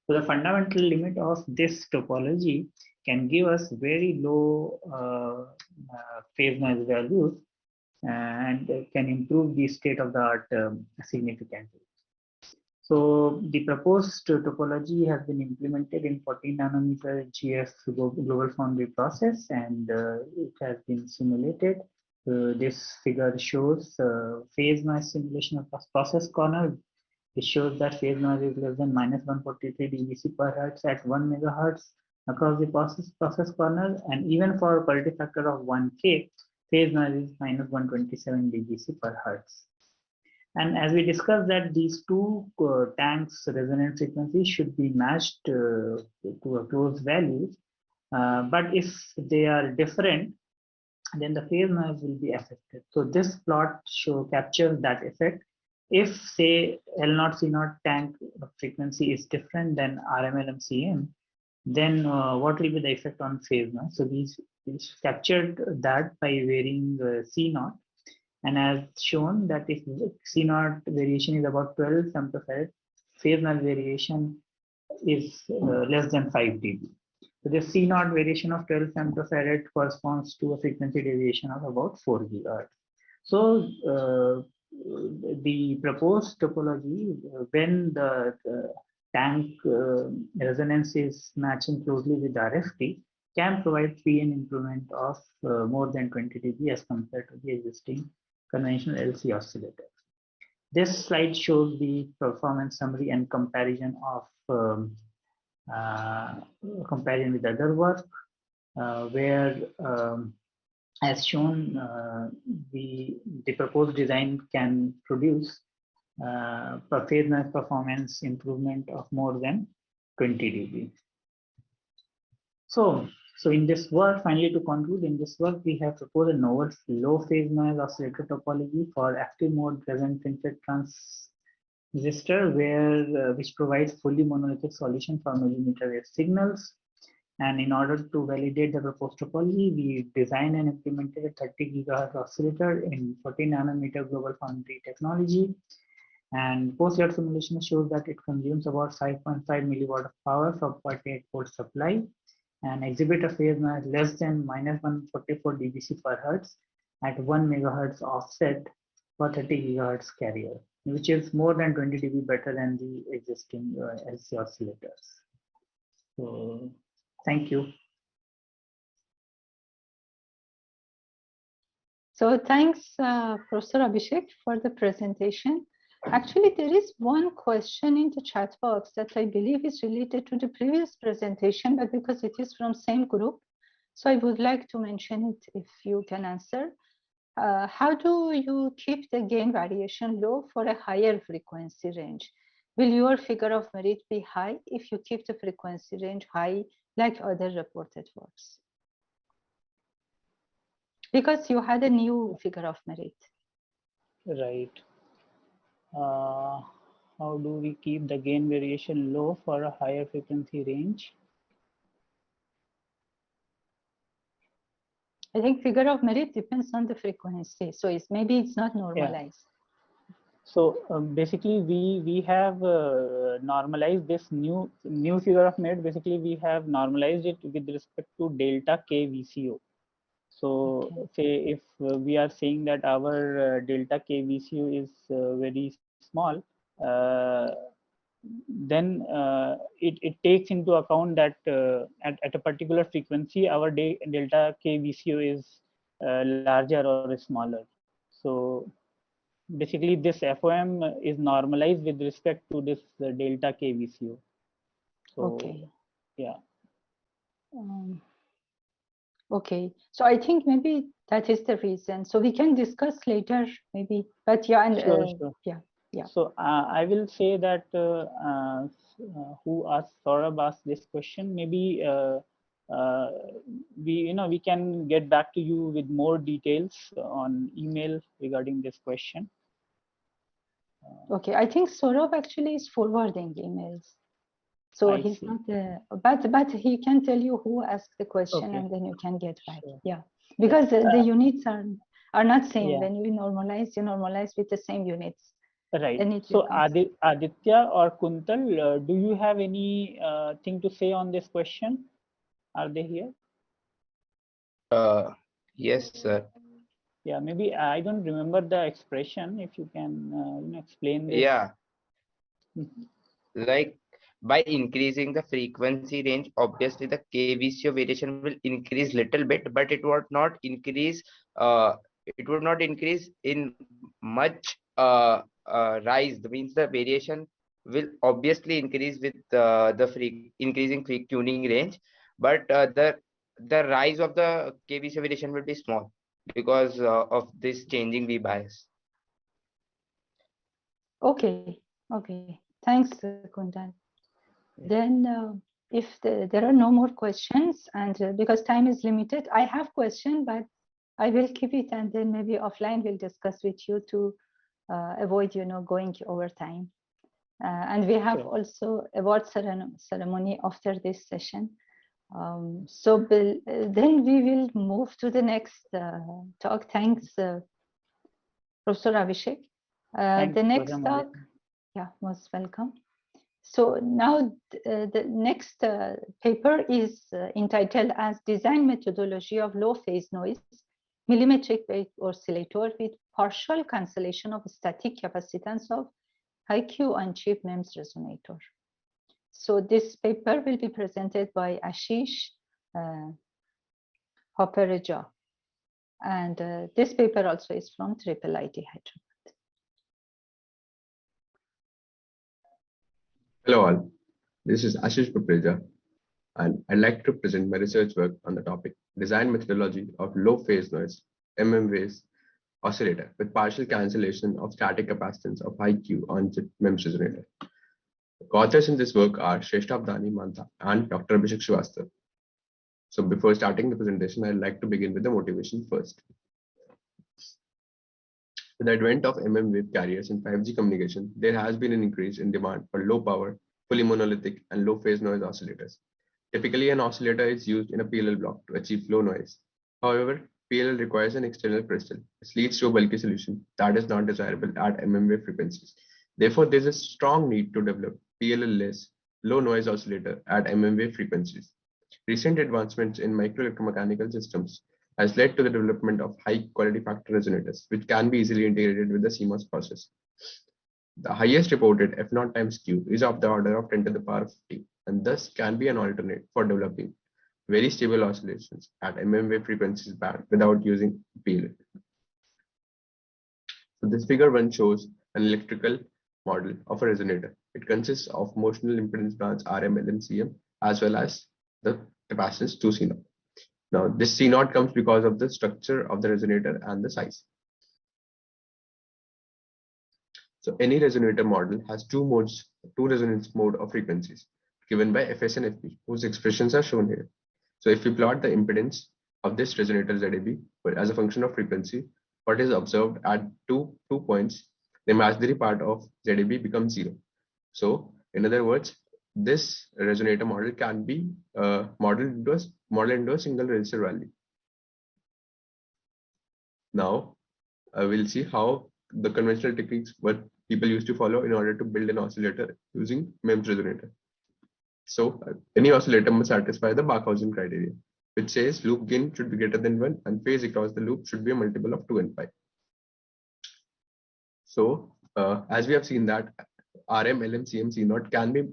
So the fundamental limit of this topology can give us very low phase noise values and can improve the state of the art significantly. So the proposed topology has been implemented in 14 nanometer GF global foundry process, and it has been simulated. This figure shows phase noise simulation of process corner. It shows that phase noise is less than minus 143 dBc per hertz at 1 megahertz across the process corner, and even for a quality factor of 1K, phase noise is minus 127 dBc per hertz. And as we discussed that these two tanks resonant frequencies should be matched to a close value, but if they are different, then the phase noise will be affected. So this plot captures that effect. If say L0 C0 tank frequency is different than RML and CM, then what will be the effect on phase noise? So we captured that by varying C naught, and as shown that if C naught variation is about 12 femtofarad, phase noise variation is less than 5 dB. So the C naught variation of 12 femtofarad corresponds to a frequency deviation of about 4 GHz. So the proposed topology, when the tank resonance is matching closely with RFT, can provide PN improvement of more than 20 dB as compared to the existing conventional LC oscillator. This slide shows the performance summary and comparison of comparison with other work, where as shown, the proposed design can produce phase noise performance improvement of more than 20 dB. So in this work, finally to conclude, in this work, we have proposed a novel low phase noise oscillator topology for active mode resonant FinFET transistor, where which provides fully monolithic solution for millimeter wave signals. And in order to validate the proposed topology, we designed and implemented a 30 GHz oscillator in 40 nanometer global foundry technology. And post-load simulation shows that it consumes about 5.5 milliwatt of power from 0.8 volt supply and exhibit a phase noise less than -144 dBc per hertz at 1 megahertz offset for 30 GHz carrier, which is more than 20 dB better than the existing LC oscillators. So, thank you. So thanks, Professor Abhishek, for the presentation. Actually, there is one question in the chat box that I believe is related to the previous presentation, but because it is from same group, so I would like to mention it if you can answer. How do you keep the gain variation low for a higher frequency range? Will your figure of merit be high if you keep the frequency range high like other reported works? Because you had a new figure of merit. Right. How do we keep the gain variation low for a higher frequency range? I think figure of merit depends on the frequency, so maybe it's not normalized. Yeah. So basically, we have normalized this new figure of merit. Basically, we have normalized it with respect to delta K VCO. So Okay. say if we are saying that our delta K VCO is very small, then it takes into account that at a particular frequency, our delta K VCO is larger or smaller. So basically, this FOM is normalized with respect to this delta K VCO. So, Okay. Yeah. Okay, so I think maybe that is the reason. So we can discuss later, maybe. But yeah, and Sure. yeah. So I will say that who asked Saurabh asked this question. Maybe we can get back to you with more details on email regarding this question. Okay, I think Saurabh actually is forwarding emails. So he's see. not, but he can tell you who asked the question, Okay. and then you can get back. Sure. Yeah, because the units are not same. Yeah. When you normalize with the same units. Right. So Aditya or Kuntal, do you have any thing to say on this question? Are they here? Yes, sir. Yeah, maybe I don't remember the expression. If you can explain this. Yeah. Like by increasing the frequency range, obviously the KVCO variation will increase little bit, but it would not increase. It would not increase in much rise. That means the variation will obviously increase with the increasing tuning range, but the rise of the KVCO variation will be small because of this changing V bias. Okay. Thanks, Kundan. Then, if there are no more questions, and because time is limited, I have question, but I will keep it, and then maybe offline we'll discuss with you to avoid, going over time. And we have Sure. also award ceremony after this session. Then we will move to the next talk. Thanks, Professor Abhishek. Thanks, The next Professor talk, Maria. yeah, most welcome. So now the next paper is entitled as Design Methodology of Low Phase Noise Millimetric Wave Oscillator with Partial Cancellation of Static Capacitance of Kvco on-chip MEMS Resonator. So this paper will be presented by Ashish Hopereja. And this paper also is from IIIT Hyderabad. Hello all, this is Ashish Papreja, and I'd like to present my research work on the topic Design Methodology of Low Phase Noise (MM-Waves) Oscillator with Partial Cancellation of Static Capacitance of High-Q on-chip MEMS Resonator. The authors in this work are Shrestha Abdani Mantha and Dr. Abhishek Srivastava. So before starting the presentation, I'd like to begin with the motivation first. With the advent of MM-wave carriers in 5G communication, there has been an increase in demand for low power, fully monolithic, and low phase noise oscillators. Typically, an oscillator is used in a PLL block to achieve low noise. However, PLL requires an external crystal, which leads to a bulky solution that is not desirable at MM-wave frequencies. Therefore, there is a strong need to develop PLL-less, low noise oscillator at MM-wave frequencies. Recent advancements in microelectromechanical systems has led to the development of high quality factor resonators, which can be easily integrated with the CMOS process. The highest reported F0 times Q is of the order of 10 to the power 50, and thus can be an alternate for developing very stable oscillations at MM-wave frequencies band without using PLL. So this figure 1 shows an electrical model of a resonator. It consists of motional impedance branch RM, L, and CM, as well as the capacitance 2C0. Now, this C0 comes because of the structure of the resonator and the size. So any resonator model has two resonance mode of frequencies given by Fs and Fp, whose expressions are shown here. So if we plot the impedance of this resonator ZAB as a function of frequency, what is observed at two points, the imaginary part of ZAB becomes 0. So in other words, this resonator model can be modeled into a single resistor value. Now we'll see how the conventional techniques what people used to follow in order to build an oscillator using MEMS resonator. So any oscillator must satisfy the Barkhausen criteria, which says loop gain should be greater than 1 and phase across the loop should be a multiple of 2 and pi. So as we have seen that RM, LM, CM, C0 can be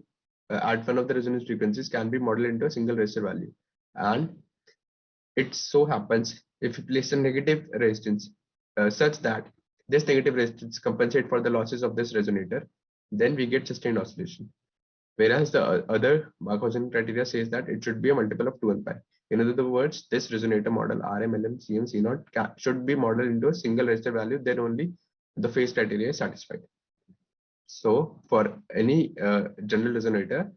at one of the resonance frequencies can be modeled into a single resistor value, and it so happens if you place a negative resistance such that this negative resistance compensate for the losses of this resonator, then we get sustained oscillation. Whereas the other Barkhausen criteria says that it should be a multiple of 2 and pi. In other words, this resonator model RM, LM, CM, C0 should be modeled into a single resistor value, then only the phase criteria is satisfied. So for any general resonator,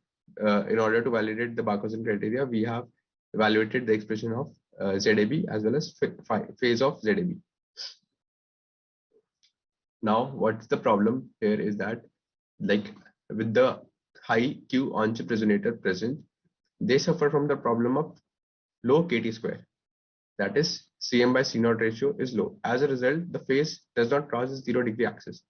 in order to validate the Barkhausen criteria, we have evaluated the expression of ZAB as well as phase of ZAB. Now, what's the problem here is that, like with the high Q on-chip resonator present, they suffer from the problem of low KT square. That is, CM by C0 ratio is low. As a result, the phase does not cross the 0 degree axis.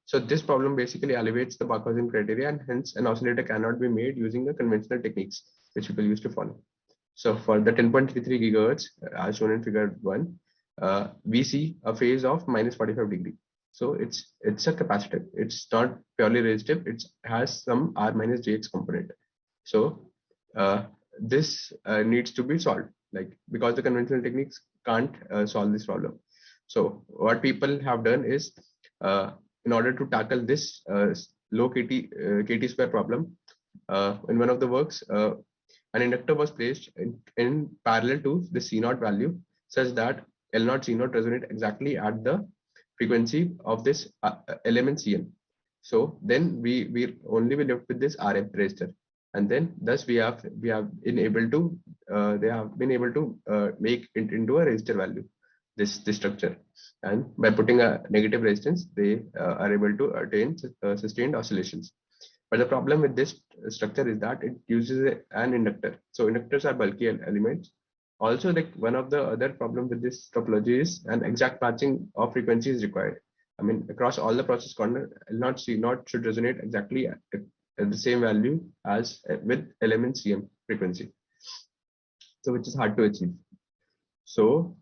So this problem basically elevates the Barkhausen criteria, and hence an oscillator cannot be made using the conventional techniques which people used to follow. So for the 10.33 gigahertz, as shown in figure 1, we see a phase of minus 45 degree. So it's a capacitor. It's not purely resistive. It has some R minus JX component. So this needs to be solved, like because the conventional techniques can't solve this problem. So what people have done is, in order to tackle this low KT square problem, in one of the works, an inductor was placed in parallel to the C0 value, such that L0 C0 resonate exactly at the frequency of this element CM. So then we only be left with this RF resistor, and then thus we have been able to they have been able to make it into a resistor value, this structure, and by putting a negative resistance they are able to attain sustained oscillations. But the problem with this structure is that it uses an inductor. So inductors are bulky elements. Also, like one of the other problem with this topology is an exact matching of frequency is required. I mean, across all the process corner, L0 C0 should resonate exactly at the same value as with element CM frequency. So which is hard to achieve. So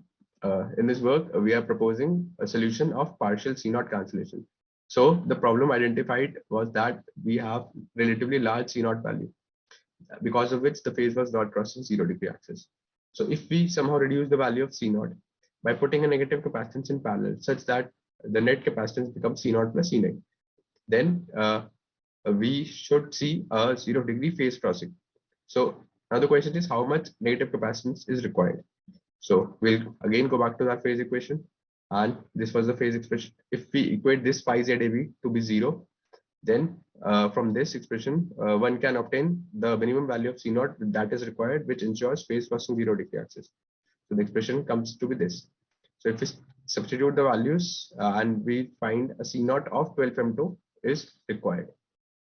in this work, we are proposing a solution of partial C0 cancellation. So the problem identified was that we have relatively large C0 value, because of which the phase was not crossing 0-degree axis. So if we somehow reduce the value of C0 by putting a negative capacitance in parallel such that the net capacitance becomes C0 plus C neg, then we should see a 0-degree phase crossing. So now the question is how much negative capacitance is required. So we'll again go back to that phase equation, and this was the phase expression. If we equate this phi z AB to be 0, then from this expression, one can obtain the minimum value of C0 that is required, which ensures phase crossing 0-degree axis. So the expression comes to be this. So if we substitute the values and we find a C0 of 12 femto is required.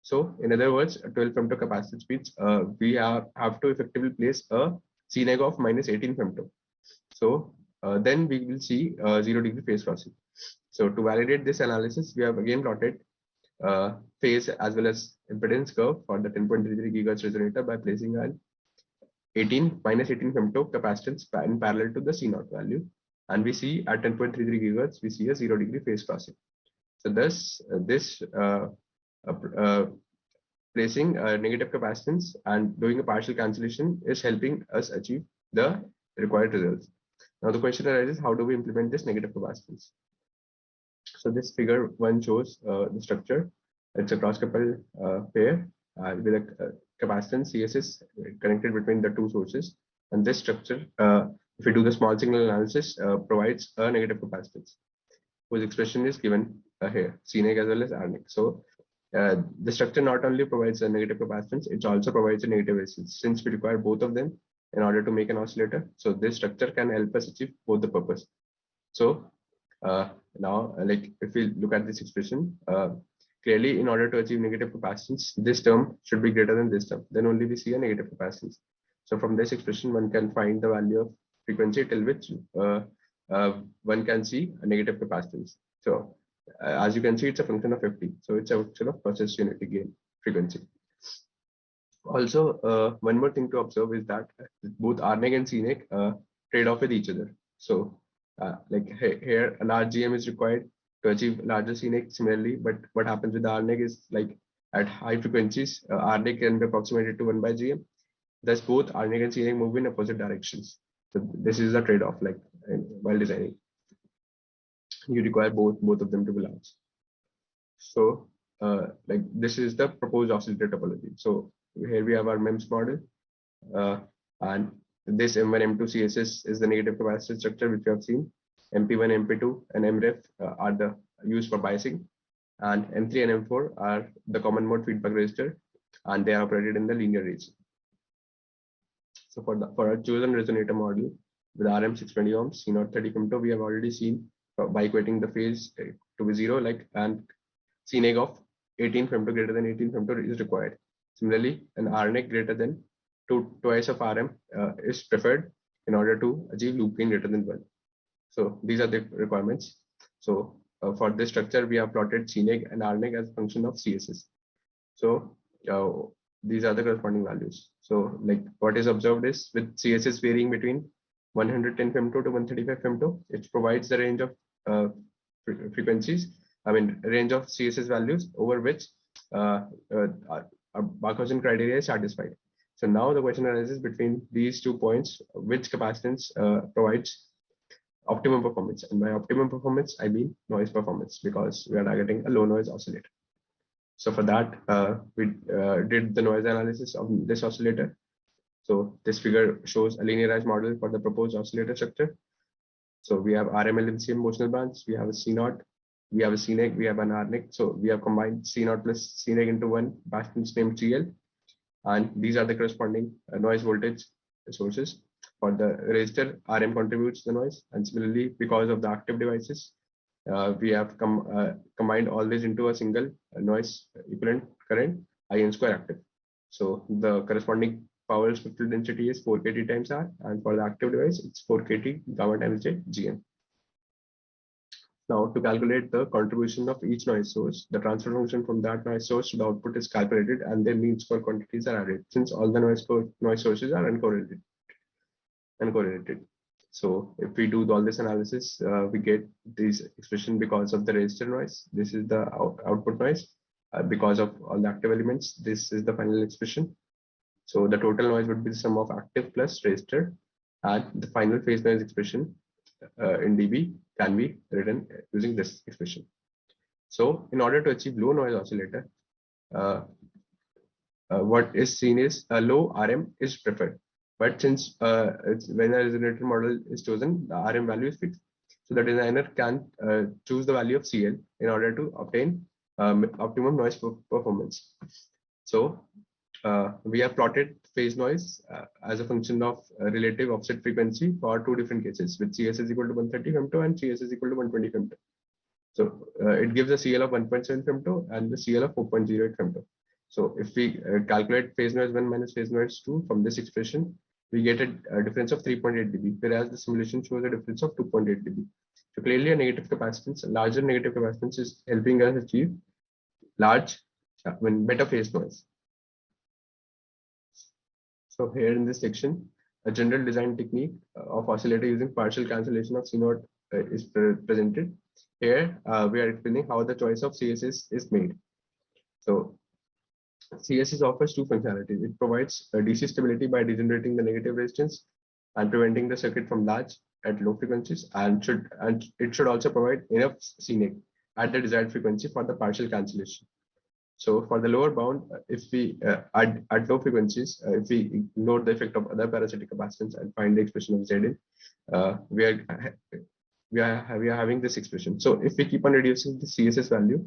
So in other words, 12 femto capacitance means we have to effectively place a C neg of minus 18 femto. So then we will see 0-degree phase crossing. So to validate this analysis, we have again plotted phase as well as impedance curve for the 10.33 GHz resonator by placing an minus 18 femto capacitance in parallel to the C0 value, and we see at 10.33 GHz we see a 0-degree phase crossing. So thus this placing a negative capacitance and doing a partial cancellation is helping us achieve the required results. Now the question arises, how do we implement this negative capacitance? So this figure 1 shows the structure. It's a cross-coupled pair with a capacitance CSS connected between the two sources. And this structure, if we do the small signal analysis, provides a negative capacitance, whose expression is given here, C neg as well as R neg. So the structure not only provides a negative capacitance, it also provides a negative resistance, since we require both of them in order to make an oscillator. So this structure can help us achieve both the purpose. So now, like if we look at this expression, clearly in order to achieve negative capacitance, this term should be greater than this term. Then only we see a negative capacitance. So from this expression, one can find the value of frequency till which one can see a negative capacitance. So as you can see, it's a function of 50. So it's a function of process unity gain frequency. Also, one more thing to observe is that both R neg and C neg trade off with each other. So like here, a large GM is required to achieve larger C neg similarly, but what happens with the R neg is like at high frequencies, R neg can be approximated to 1 by GM. Thus, both R neg and C neg move in opposite directions. So this is the trade-off, like while designing. You require both of them to be large. So like this is the proposed oscillator topology. So here we have our MEMS model, and this M1 M2 CSS is the negative capacitance structure which we have seen. MP1 MP2 and MREF are the used for biasing, and M3 and M4 are the common mode feedback resistor, and they are operated in the linear region. So for our chosen resonator model with RM 620 ohms, C0 30 femto, we have already seen by equating the phase to be 0, like, and C neg of 18 femto greater than 18 femto is required. Similarly, an R neg greater than twice of RM is preferred in order to achieve loop gain greater than 1. So these are the requirements. So for this structure, we have plotted C neg and R neg as a function of CSS. So these are the corresponding values. So like what is observed is with CSS varying between 110 femto to 135 femto, it provides the range of frequencies, I mean range of CSS values over which our Barkhausen criteria is satisfied. So now the question arises between these 2 points, which capacitance provides optimum performance. And by optimum performance, I mean noise performance, because we are targeting a low noise oscillator. So for that, we did the noise analysis of this oscillator. So this figure shows a linearized model for the proposed oscillator structure. So we have RML and CM motional bands, we have a C0, we have a C neg, we have an R neg. So we have combined C0 plus C neg into one capacitance named CL. And these are the corresponding noise voltage sources. For the resistor, RM contributes the noise. And similarly, because of the active devices, we have combined all this into a single noise equivalent current. IN square active. So the corresponding power spectral density is 4 kT times R, and for the active device, it's 4 kT gamma times J GM. Now, to calculate the contribution of each noise source, the transfer function from that noise source to the output is calculated, and their mean square quantities are added, since all the noise sources are uncorrelated. So if we do all this analysis, we get this expression because of the resistor noise. This is the output noise. Because of all the active elements, this is the final expression. So the total noise would be the sum of active plus resistor, and the final phase noise expression in dB can be written using this expression. So in order to achieve low noise oscillator, what is seen is a low RM is preferred. But since when a resonator model is chosen, the RM value is fixed. So the designer can choose the value of CL in order to obtain optimum noise performance. So we have plotted phase noise as a function of relative offset frequency for two different cases, with CS is equal to 130 femto and CS is equal to 120 femto. So it gives a CL of 1.7 femto and the CL of 4.08 femto. So if we calculate phase noise 1 minus phase noise 2 from this expression, we get a difference of 3.8 dB, whereas the simulation shows a difference of 2.8 dB. So clearly a negative capacitance, a larger negative capacitance is helping us achieve better phase noise. So here in this section, a general design technique of oscillator using partial cancellation of C0 is presented. Here we are explaining how the choice of CSS is made. So CSS offers two functionalities. It provides DC stability by degenerating the negative resistance and preventing the circuit from latch at low frequencies, and it should also provide enough CNEC at the desired frequency for the partial cancellation. So for the lower bound, if we at low frequencies, if we ignore the effect of other parasitic capacitance and find the expression of Zn, we are having this expression. So if we keep on reducing the CSS value,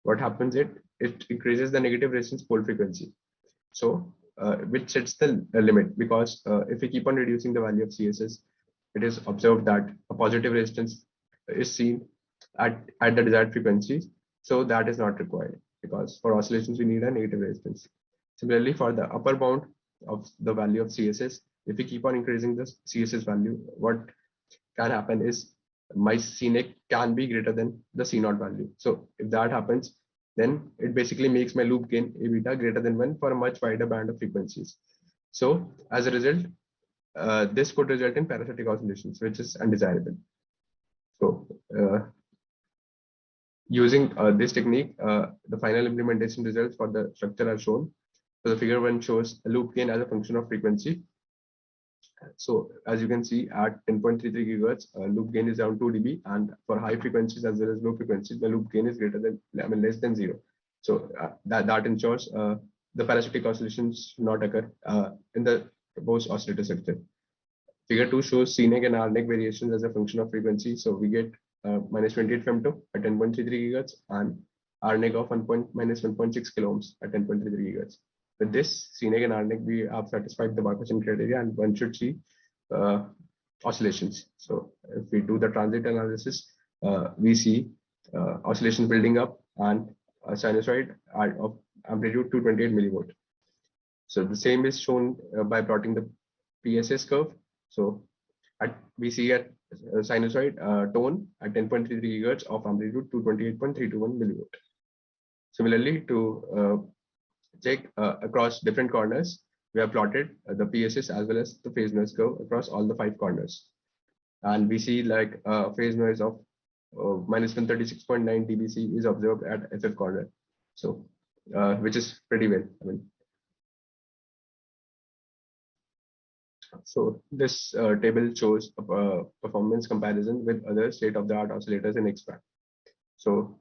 what happens is it increases the negative resistance pole frequency. So which sets the limit, because if we keep on reducing the value of CSS, it is observed that a positive resistance is seen at the desired frequencies. So that is not required, because for oscillations we need a negative resistance. Similarly, for the upper bound of the value of CSS, if we keep on increasing the CSS value, what can happen is my CNEC can be greater than the C0 value. So if that happens, then it basically makes my loop gain A beta greater than 1 for a much wider band of frequencies. So as a result, this could result in parasitic oscillations, which is undesirable. So using this technique, the final implementation results for the structure are shown. So the figure 1 shows a loop gain as a function of frequency. So as you can see, at 10.33 gigahertz, loop gain is around 2 dB, and for high frequencies as well as low frequencies, the loop gain is greater than, less than 0. So that ensures the parasitic oscillations not occur in the proposed oscillator structure. Figure 2 shows CNEC and RNEC variations as a function of frequency. So we get minus 28 femto at 10.33 gigahertz and RNEC of minus 1.6 kilo ohms at 10.33 gigahertz. With this CNEC and RNEC, we have satisfied the Barkasian criteria, and one should see oscillations. So if we do the transit analysis, we see oscillations building up and a sinusoid of amplitude 228 millivolt. So the same is shown by plotting the PSS curve. So we see a sinusoid tone at 10.33 gigahertz of amplitude 228.321 millivolt. Similarly, to check across different corners, we have plotted the PSS as well as the phase noise curve across all the 5 corners. And we see like phase noise of minus 136.9 dBc is observed at FF corner. So which is pretty well. So this table shows a performance comparison with other state-of-the-art oscillators in XPAC. So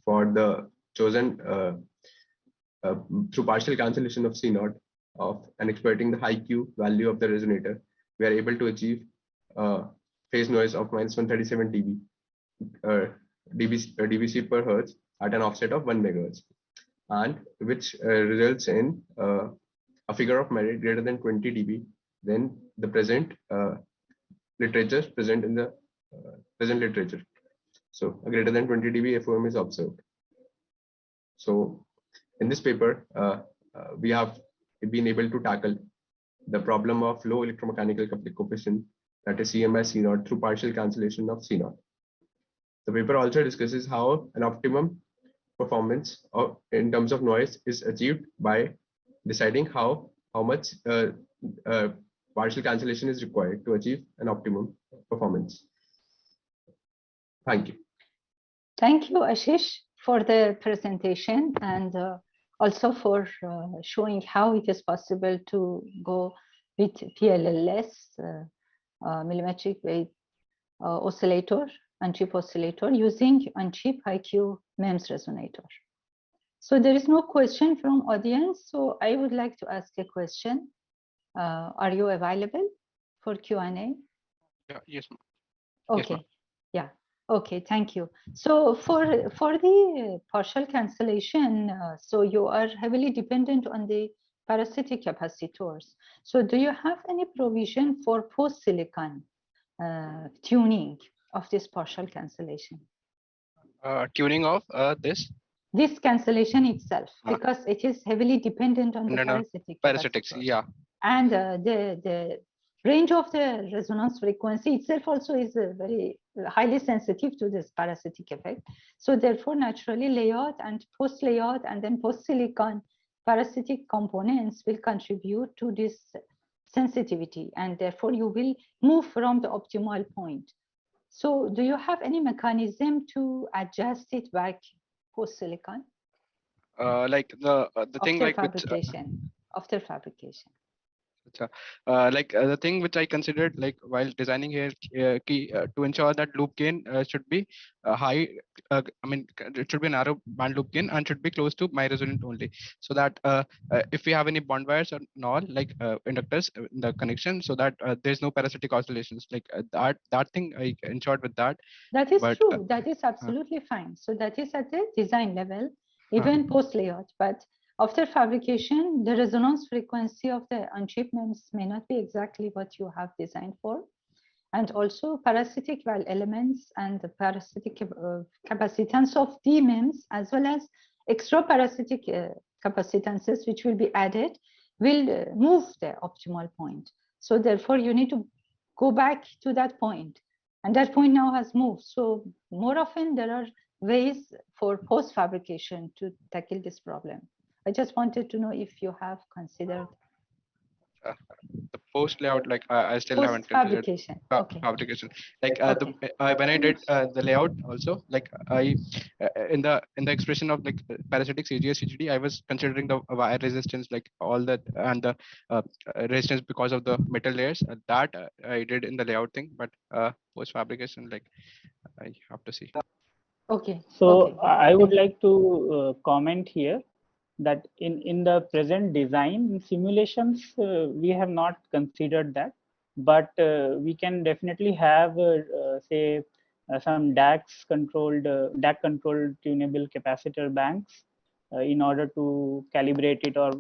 for the chosen through partial cancellation of C0 and exploiting the high Q value of the resonator, we are able to achieve phase noise of minus 137 dB, dBc per hertz at an offset of 1 megahertz, and which results in a figure of merit greater than 20 dB than the present literature present in the present literature. So a greater than 20 dB FOM is observed. So In this paper, we have been able to tackle the problem of low electromechanical coupling coefficient, that is CM by C0, through partial cancellation of C0. The paper also discusses how an optimum performance in terms of noise is achieved by deciding how much partial cancellation is required to achieve an optimum performance. Thank you. Thank you, Ashish, for the presentation and also for showing how it is possible to go with PLL-less millimetric wave oscillator, on-chip oscillator using on-chip IQ MEMS resonator. So there is no question from audience, so I would like to ask a question. Are you available for Q&A? Yeah, yes, ma'am. Okay, Yes, yeah, okay, thank you. So for the partial cancellation, so you are heavily dependent on the parasitic capacitors. So do you have any provision for post-silicon tuning of this partial cancellation? Tuning of this Cancellation itself, because it is heavily dependent on the parasitics. Yeah. And the range of the resonance frequency itself also is very highly sensitive to this parasitic effect. So therefore, naturally, layout and post-layout and then post-silicon parasitic components will contribute to this sensitivity, and therefore you will move from the optimal point. So do you have any mechanism to adjust it back post-silicon? Like the thing like after fabrication. The thing which I considered like while designing here to ensure that loop gain should be high. I mean, it should be a narrow band loop gain and should be close to my resonant only, so that if we have any bond wires or not, like inductors in the connection, so that there's no parasitic oscillations. Like that thing I ensured with that. That is true. That is absolutely fine. So that is at the design level, even post layout, but after fabrication, the resonance frequency of the on-chip MEMS may not be exactly what you have designed for. And also parasitic elements and the parasitic capacitance of the MEMS, as well as extra parasitic capacitances which will be added, will move the optimal point. So therefore, you need to go back to that point. And that point now has moved. So more often, there are ways for post-fabrication to tackle this problem. I just wanted to know if you have considered the post layout. Like I still haven't considered fabrication. Like when I did the layout also, like I in the expression of like parasitic CGS CGD, I was considering the wire resistance, like all that, and the resistance because of the metal layers. That I did in the layout thing, but post fabrication, like I have to see. Okay. So I would like to comment here that in the present design simulations, we have not considered that, but we can definitely have say some DAC controlled tunable capacitor banks in order to calibrate it or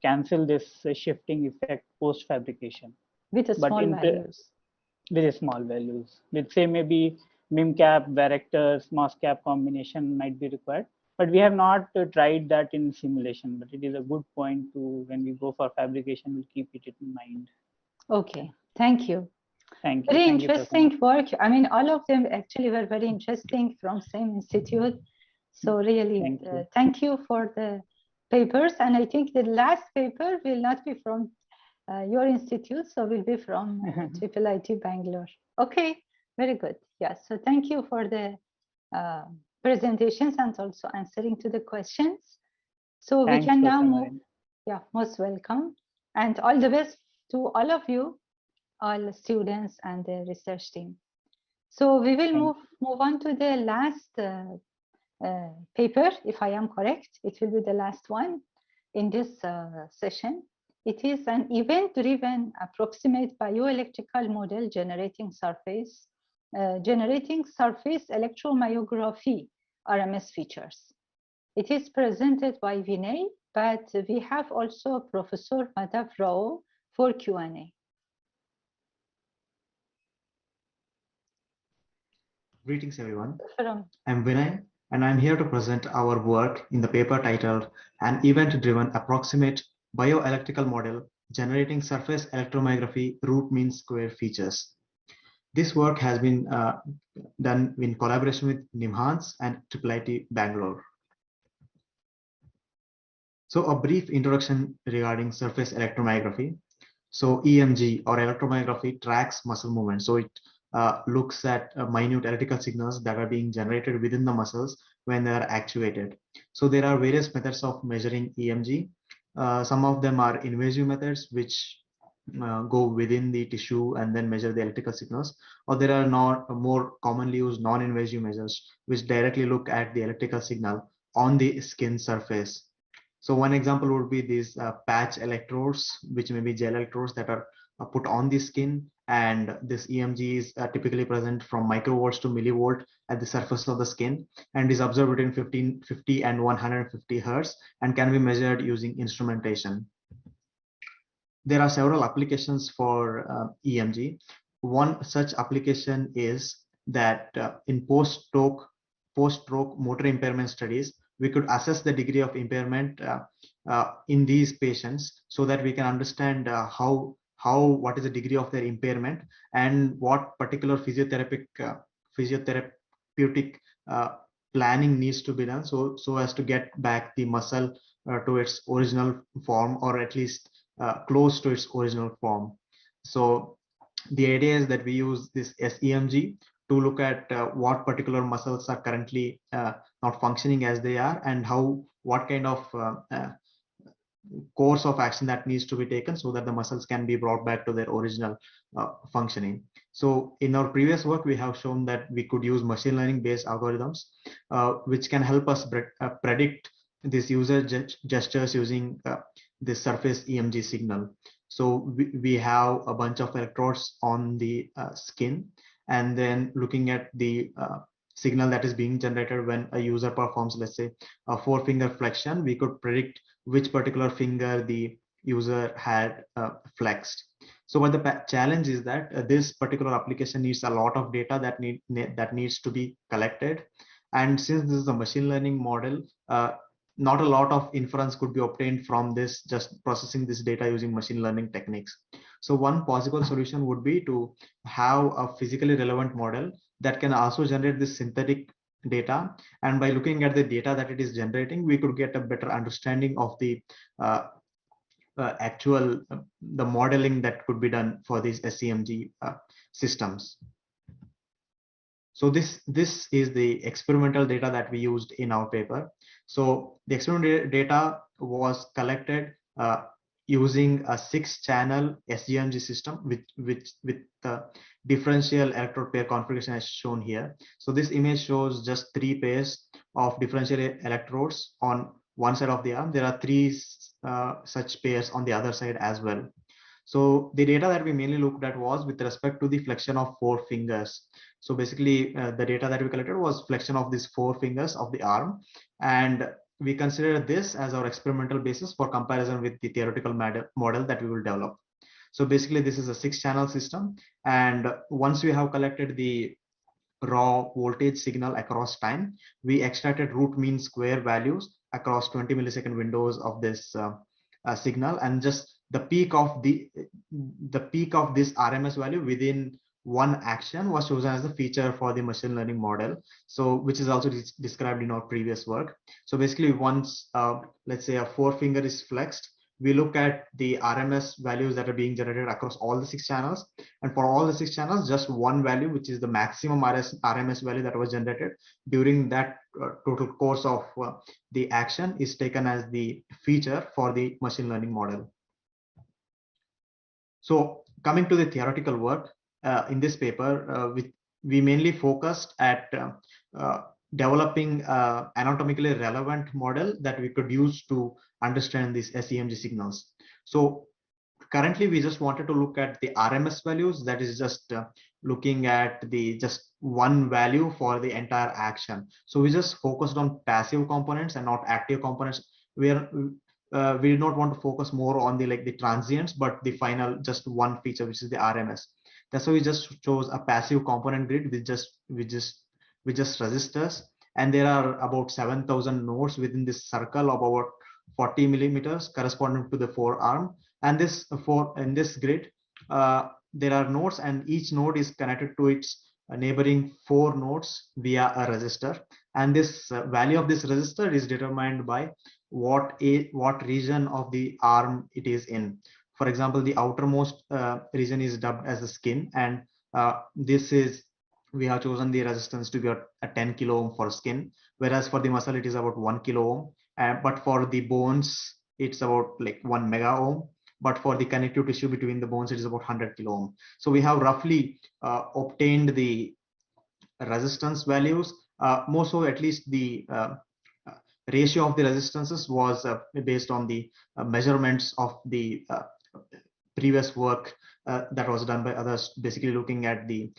cancel this shifting effect post fabrication with small values. With small values, with say maybe MIM cap, varactors, MOS cap combination might be required. But we have not tried that in simulation, but it is a good point to, when we go for fabrication, we'll keep it in mind. Okay, thank you. Thank you. Very interesting work. I mean, all of them actually were very interesting from same institute. So really, thank you for the papers. And I think the last paper will not be from your institute, so will be from IIIT Bangalore. Okay, very good. Yes, so thank you for the presentations and also answering to the questions. So we can now move. Yeah, most welcome. And all the best to all of you, all students and the research team. So we will move on to the last paper, if I am correct. It will be the last one in this session. It is an event-driven approximate bioelectrical model generating surface electromyography RMS features. It is presented by Vinay, but we have also Professor Madhav Rao for Q&A. Greetings, everyone. I'm Vinay, and I'm here to present our work in the paper titled An Event-Driven Approximate Bioelectrical Model Generating Surface Electromyography Root Mean Square Features. This work has been done in collaboration with NIMHANS and IIIT Bangalore. So a brief introduction regarding surface electromyography. So EMG or electromyography tracks muscle movement. So it looks at minute electrical signals that are being generated within the muscles when they are actuated. So there are various methods of measuring EMG. Some of them are invasive methods, which go within the tissue and then measure the electrical signals, or there are more commonly used non-invasive measures which directly look at the electrical signal on the skin surface. So one example would be these patch electrodes, which may be gel electrodes that are put on the skin, and this EMG is typically present from microvolts to millivolt at the surface of the skin and is observed between 50 and 150 hertz and can be measured using instrumentation. There are several applications for EMG. One such application is that in post-stroke motor impairment studies, we could assess the degree of impairment in these patients so that we can understand what is the degree of their impairment and what particular physiotherapeutic planning needs to be done so as to get back the muscle to its original form, or at least close to its original form. So the idea is that we use this SEMG to look at what particular muscles are currently not functioning as they are, and what kind of course of action that needs to be taken so that the muscles can be brought back to their original functioning. So in our previous work, we have shown that we could use machine learning based algorithms which can help us predict these user gestures using this surface EMG signal. So we have a bunch of electrodes on the skin, and then looking at the signal that is being generated when a user performs, let's say, a 4-finger flexion, we could predict which particular finger the user had flexed. So what the challenge is that this particular application needs a lot of data that needs to be collected, and since this is a machine learning model, not a lot of inference could be obtained from this, just processing this data using machine learning techniques. So one possible solution would be to have a physically relevant model that can also generate this synthetic data, and by looking at the data that it is generating, we could get a better understanding of the the modeling that could be done for these SEMG systems. So this is the experimental data that we used in our paper. So the experimental data was collected using a 6-channel SGMG system with the differential electrode pair configuration as shown here. So this image shows just 3 pairs of differential electrodes on one side of the arm. There are 3 such pairs on the other side as well. So the data that we mainly looked at was with respect to the flexion of 4 fingers. So basically the data that we collected was flexion of these 4 fingers of the arm, and we consider this as our experimental basis for comparison with the theoretical model that we will develop. So basically this is a 6-channel system, and once we have collected the raw voltage signal across time, we extracted root mean square values across 20 millisecond windows of this signal, and just the peak of this RMS value within one action was chosen as the feature for the machine learning model, so which is also described in our previous work. So basically once let's say a 4-finger is flexed, we look at the RMS values that are being generated across all the 6 channels, and for all the 6 channels, just one value, which is the maximum RMS value that was generated during that total course of the action, is taken as the feature for the machine learning model. So coming to the theoretical work, in this paper, we mainly focused at developing anatomically relevant model that we could use to understand these SEMG signals. So currently we just wanted to look at the RMS values, that is just looking at the just one value for the entire action. So we just focused on passive components and not active components. We do not want to focus more on the transients, but the final just one feature, which is the RMS. That's why we just chose a passive component grid with just resistors, and there are about 7,000 nodes within this circle of about 40 millimeters corresponding to the forearm. And in this grid, there are nodes, and each node is connected to its neighboring 4 nodes via a resistor. And this value of this resistor is determined by what region of the arm it is in. For example, the outermost region is dubbed as the skin, and we have chosen the resistance to be at 10 kilo ohm for skin, whereas for the muscle it is about 1 kilo ohm, but for the bones it's about like 1 mega ohm, but for the connective tissue between the bones it is about 100 kilo ohm. So we have roughly obtained the resistance values. More so, at least the ratio of the resistances was based on the measurements of the previous work that was done by others, basically looking at the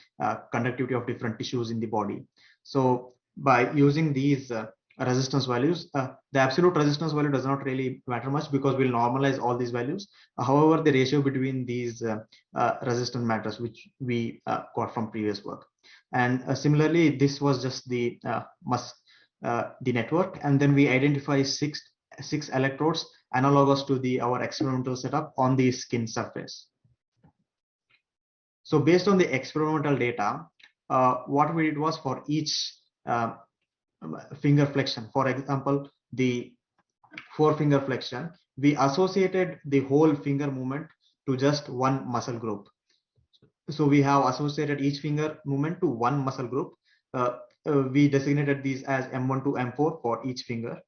conductivity of different tissues in the body. So by using these resistance values, the absolute resistance value does not really matter much because we'll normalize all these values. However, the ratio between these resistance matters, which we got from previous work. And similarly, this was just the network, and then we identify six electrodes analogous to our experimental setup on the skin surface. So based on the experimental data, what we did was for each finger flexion, for example, the forefinger flexion, we associated the whole finger movement to just one muscle group. So we have associated each finger movement to one muscle group. We designated these as M1 to M4 for each finger.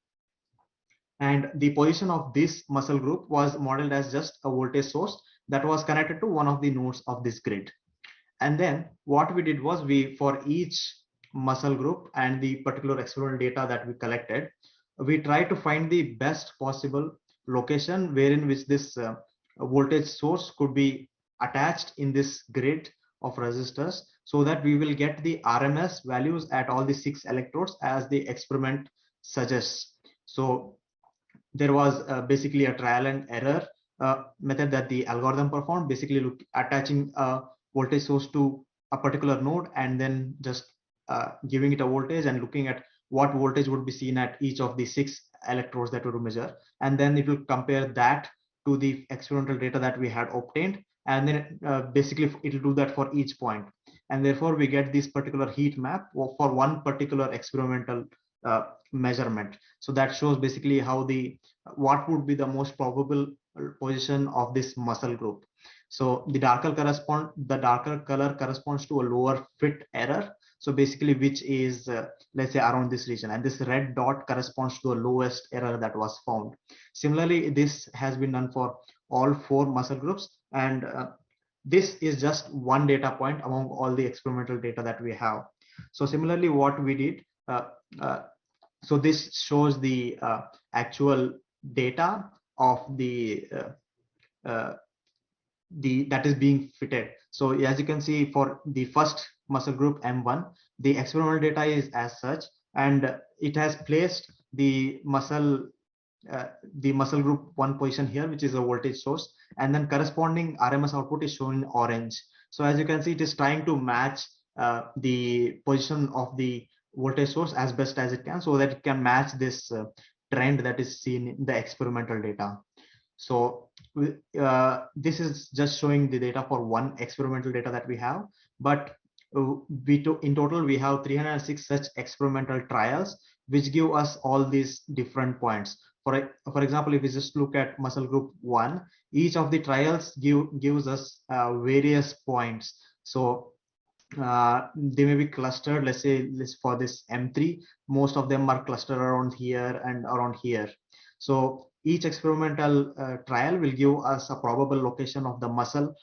And the position of this muscle group was modeled as just a voltage source that was connected to one of the nodes of this grid. And then what we did was for each muscle group and the particular experimental data that we collected, we tried to find the best possible location wherein which this voltage source could be attached in this grid of resistors, so that we will get the RMS values at all the 6 electrodes as the experiment suggests. So there was basically a trial and error method that the algorithm performed, basically attaching a voltage source to a particular node and then just giving it a voltage and looking at what voltage would be seen at each of the 6 electrodes that we would measure, and then it will compare that to the experimental data that we had obtained, and then basically it will do that for each point, and therefore we get this particular heat map for one particular experimental measurement. So that shows basically how what would be the most probable position of this muscle group. So the darker color corresponds to a lower fit error, so basically which is let's say around this region, and this red dot corresponds to the lowest error that was found. Similarly, this has been done for all 4 muscle groups, and this is just one data point among all the experimental data that we have. So similarly, what we did, so this shows the actual data of that is being fitted. So as you can see, for the first muscle group M1, the experimental data is as such, and it has placed the muscle group 1 position here, which is a voltage source, and then corresponding RMS output is shown in orange. So as you can see, it is trying to match the position of the voltage source as best as it can, so that it can match this trend that is seen in the experimental data. So this is just showing the data for one experimental data that we have, but in total we have 306 such experimental trials which give us all these different points. For example, if we just look at muscle group 1, each of the trials gives us various points. So they may be clustered. Let's say for this M3, most of them are clustered around here and around here. So each experimental trial will give us a probable location of the muscle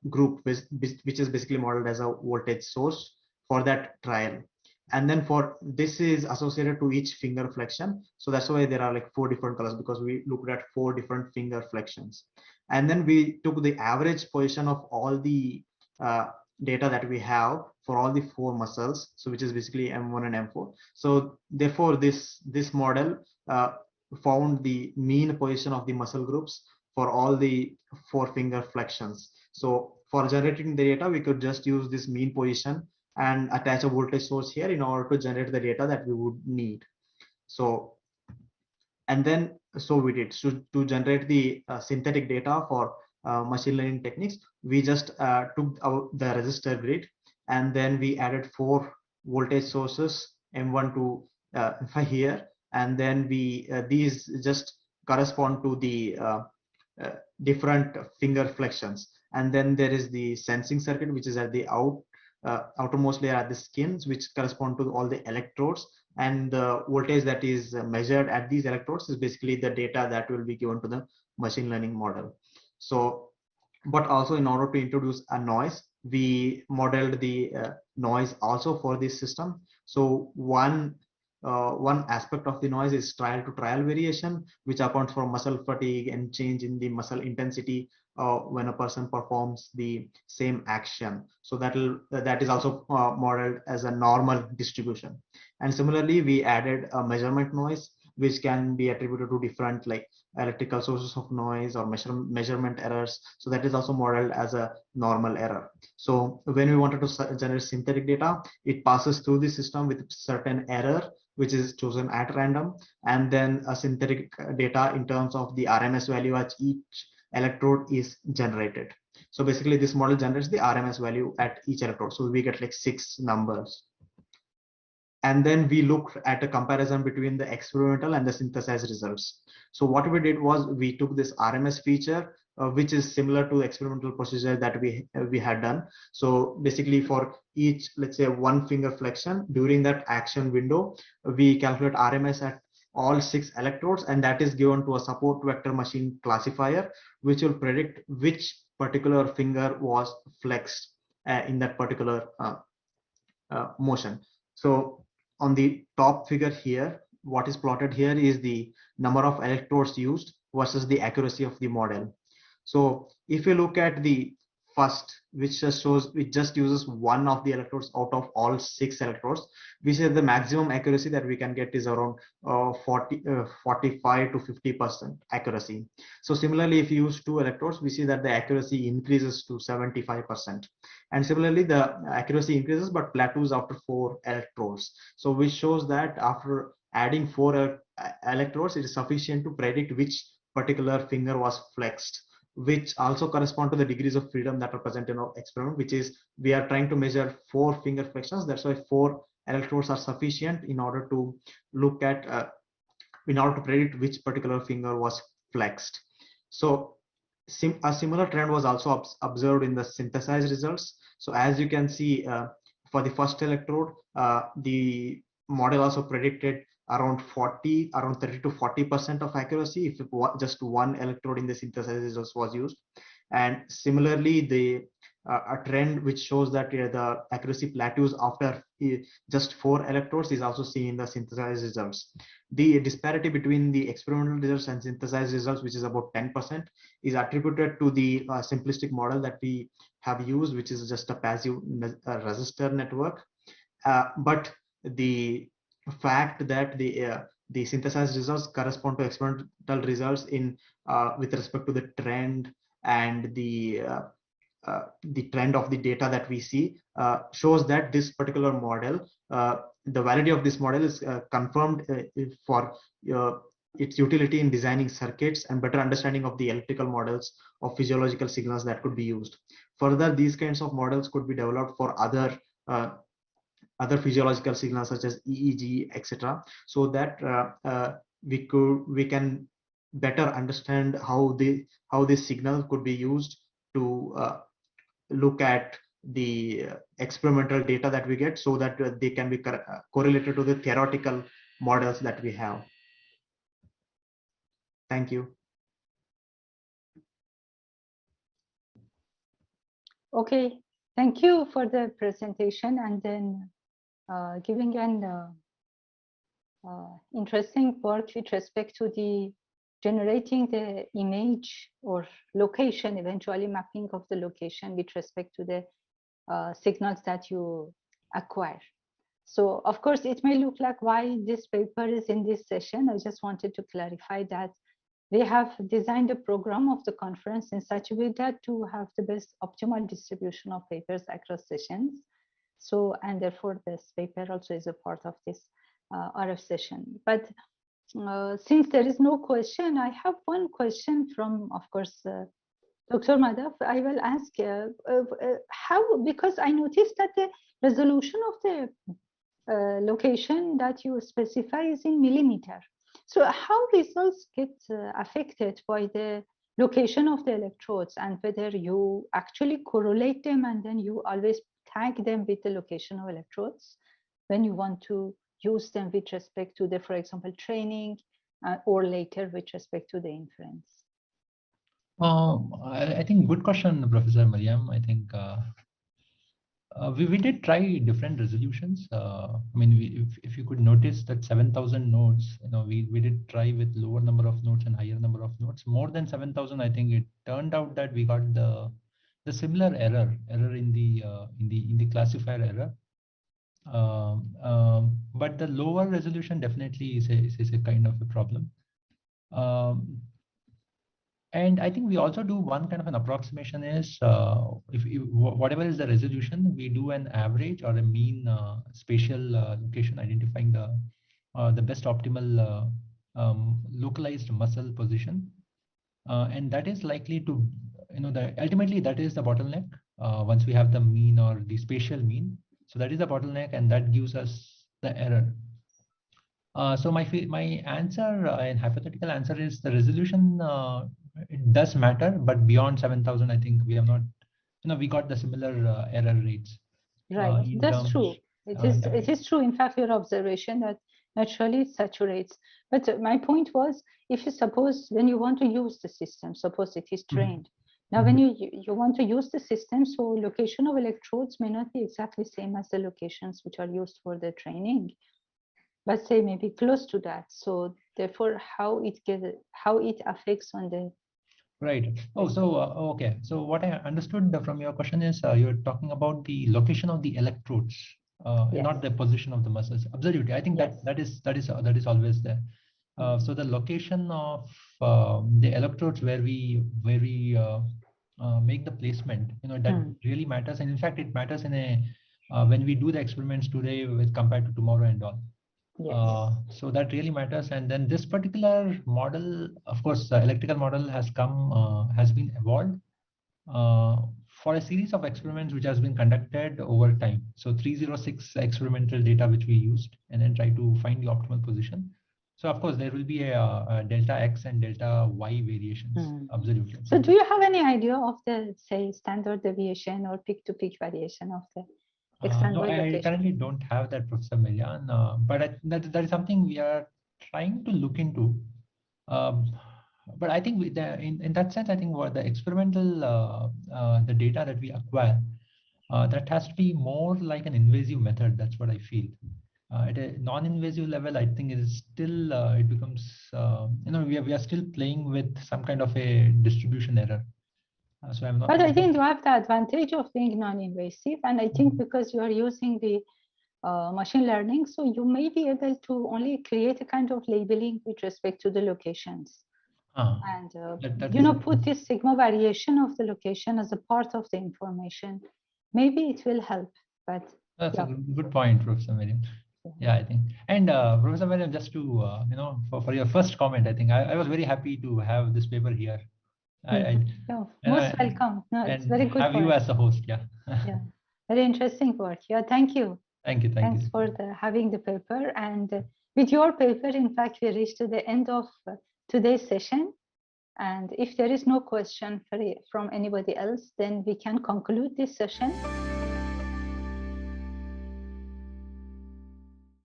group, which is basically modeled as a voltage source for that trial. And then for this is associated to each finger flexion. So that's why there are like 4 different colors, because we looked at 4 different finger flexions. And then we took the average position of all the data that we have for all the 4 muscles, so which is basically M1 and M4. So therefore this model found the mean position of the muscle groups for all the 4 finger flexions. So for generating the data, we could just use this mean position and attach a voltage source here in order to generate the data that we would need. So, and then so we did to generate the synthetic data for machine learning techniques. We just took out the resistor grid, and then we added 4 voltage sources M1 to here, and then we these just correspond to the different finger flexions. And then there is the sensing circuit, which is at the outermost layer at the skins, which correspond to all the electrodes, and the voltage that is measured at these electrodes is basically the data that will be given to the machine learning model. So, but also in order to introduce a noise, we modeled the noise also for this system. So one aspect of the noise is trial to trial variation, which accounts for muscle fatigue and change in the muscle intensity when a person performs the same action. So that is also modeled as a normal distribution. And similarly, we added a measurement noise, which can be attributed to different like electrical sources of noise or measurement errors. So that is also modeled as a normal error. So when we wanted to generate synthetic data, it passes through the system with certain error, which is chosen at random, and then a synthetic data in terms of the RMS value at each electrode is generated. So basically this model generates the RMS value at each electrode. So we get like 6 numbers. And then we looked at a comparison between the experimental and the synthesized results. So what we did was we took this RMS feature, which is similar to the experimental procedure that we had done. So basically for each, let's say 1 finger flexion during that action window, we calculate RMS at all 6 electrodes, and that is given to a support vector machine classifier, which will predict which particular finger was flexed in that particular motion. So on the top figure here, what is plotted here is the number of electrodes used versus the accuracy of the model. So if you look at the first, which just shows it just uses 1 of the electrodes out of all 6 electrodes, we say the maximum accuracy that we can get is around 45 to 50% accuracy. So similarly, if you use 2 electrodes, we see that the accuracy increases to 75%. And similarly, the accuracy increases but plateaus after 4 electrodes. So which shows that after adding 4 electrodes, it is sufficient to predict which particular finger was flexed, which also correspond to the degrees of freedom that are present in our experiment, which is we are trying to measure 4 finger flexions. That's why 4 electrodes are sufficient in order to look at, in order to predict which particular finger was flexed. So a similar trend was also observed in the synthesized results. So as you can see, for the first electrode, the model also predicted around 30 to 40% of accuracy if just 1 electrode in the synthesized results was used. And similarly, the a trend which shows that the accuracy plateaus after just 4 electrodes is also seen in the synthesized results. The disparity between the experimental results and synthesized results, which is about 10%, is attributed to the simplistic model that we have used, which is just a passive resistor network. But the fact that the synthesized results correspond to experimental results in with respect to the trend and the trend of the data that we see shows that this particular model, the validity of this model is confirmed for its utility in designing circuits and better understanding of the electrical models of physiological signals that could be used. Further, these kinds of models could be developed for other physiological signals such as EEG, etc., so that we can better understand how this signal could be used to look at the experimental data that we get, so that they can be correlated to the theoretical models that we have. Thank you. Okay, thank you for the presentation and then giving an interesting work with respect to the generating the image or location, eventually mapping of the location with respect to the signals that you acquire. So of course, it may look like why this paper is in this session. I just wanted to clarify that we have designed a program of the conference in such a way that to have the best optimal distribution of papers across sessions. So, and therefore this paper also is a part of this RF session. But since there is no question, I have one question from, of course, Dr. Madhav. I will ask how, because I noticed that the resolution of the location that you specify is in millimeter. So how results get affected by the location of the electrodes, and whether you actually correlate them and then you always tag them with the location of electrodes when you want to use them with respect to the, for example, training or later with respect to the inference? I think good question, Professor Mariam. I think we did try different resolutions. I mean, if you could notice that 7,000 nodes, we did try with lower number of nodes and higher number of nodes. More than 7,000, I think it turned out that we got the similar error in the classifier error. But the lower resolution definitely is a kind of a problem. And I think we also do one kind of an approximation is if whatever is the resolution, we do an average or a mean spatial location, identifying the best optimal localized muscle position, and that is likely to, ultimately that is the bottleneck once we have the mean or the spatial mean. So that is the bottleneck, and that gives us the error. So my answer and hypothetical answer is the resolution. It does matter, but beyond 7,000, I think we have not, we got the similar error rates. Right, that's true. It is true. In fact, your observation that naturally it saturates. But my point was, if you suppose when you want to use the system, suppose it is trained. Now, when you want to use the system, so location of electrodes may not be exactly same as the locations which are used for the training. Let's say maybe close to that. So therefore, how it affects on the right. Oh, so okay. So what I understood from your question is you're talking about the location of the electrodes, yes, not the position of the muscles. Absolutely, I think yes, that is always there. So the location of the electrodes where we make the placement, that really matters. And in fact, it matters in a when we do the experiments today with compared to tomorrow and all. Yes. So that really matters. And then this particular model, of course, the electrical model has been evolved for a series of experiments which has been conducted over time. So 306 experimental data which we used, and then try to find the optimal position. So of course there will be a delta X and delta Y variations. Absolutely. So do you have any idea of the, say, standard deviation or peak-to-peak variation of the no, I currently don't have that, Professor Marian, but that is something we are trying to look into. But I think in that sense, I think what the experimental the data that we acquire, that has to be more like an invasive method. That's what I feel. At a non-invasive level, I think it is still it becomes we are still playing with some kind of a distribution error. So I'm not. But I think you have the advantage of being non-invasive, and I think because you are using the machine learning, so you may be able to only create a kind of labeling with respect to the locations, and put this sigma variation of the location as a part of the information. Maybe it will help. But that's a good point, Professor Mariam. Yeah, I think. And Professor Mariam, just to for your first comment, I think I was very happy to have this paper here. Most welcome. No, it's very good. Have you as a host, yeah. Yeah, very interesting work. Yeah, thank you. Thanks for having the paper. And with your paper, in fact, we reached to the end of today's session. And if there is no question from anybody else, then we can conclude this session.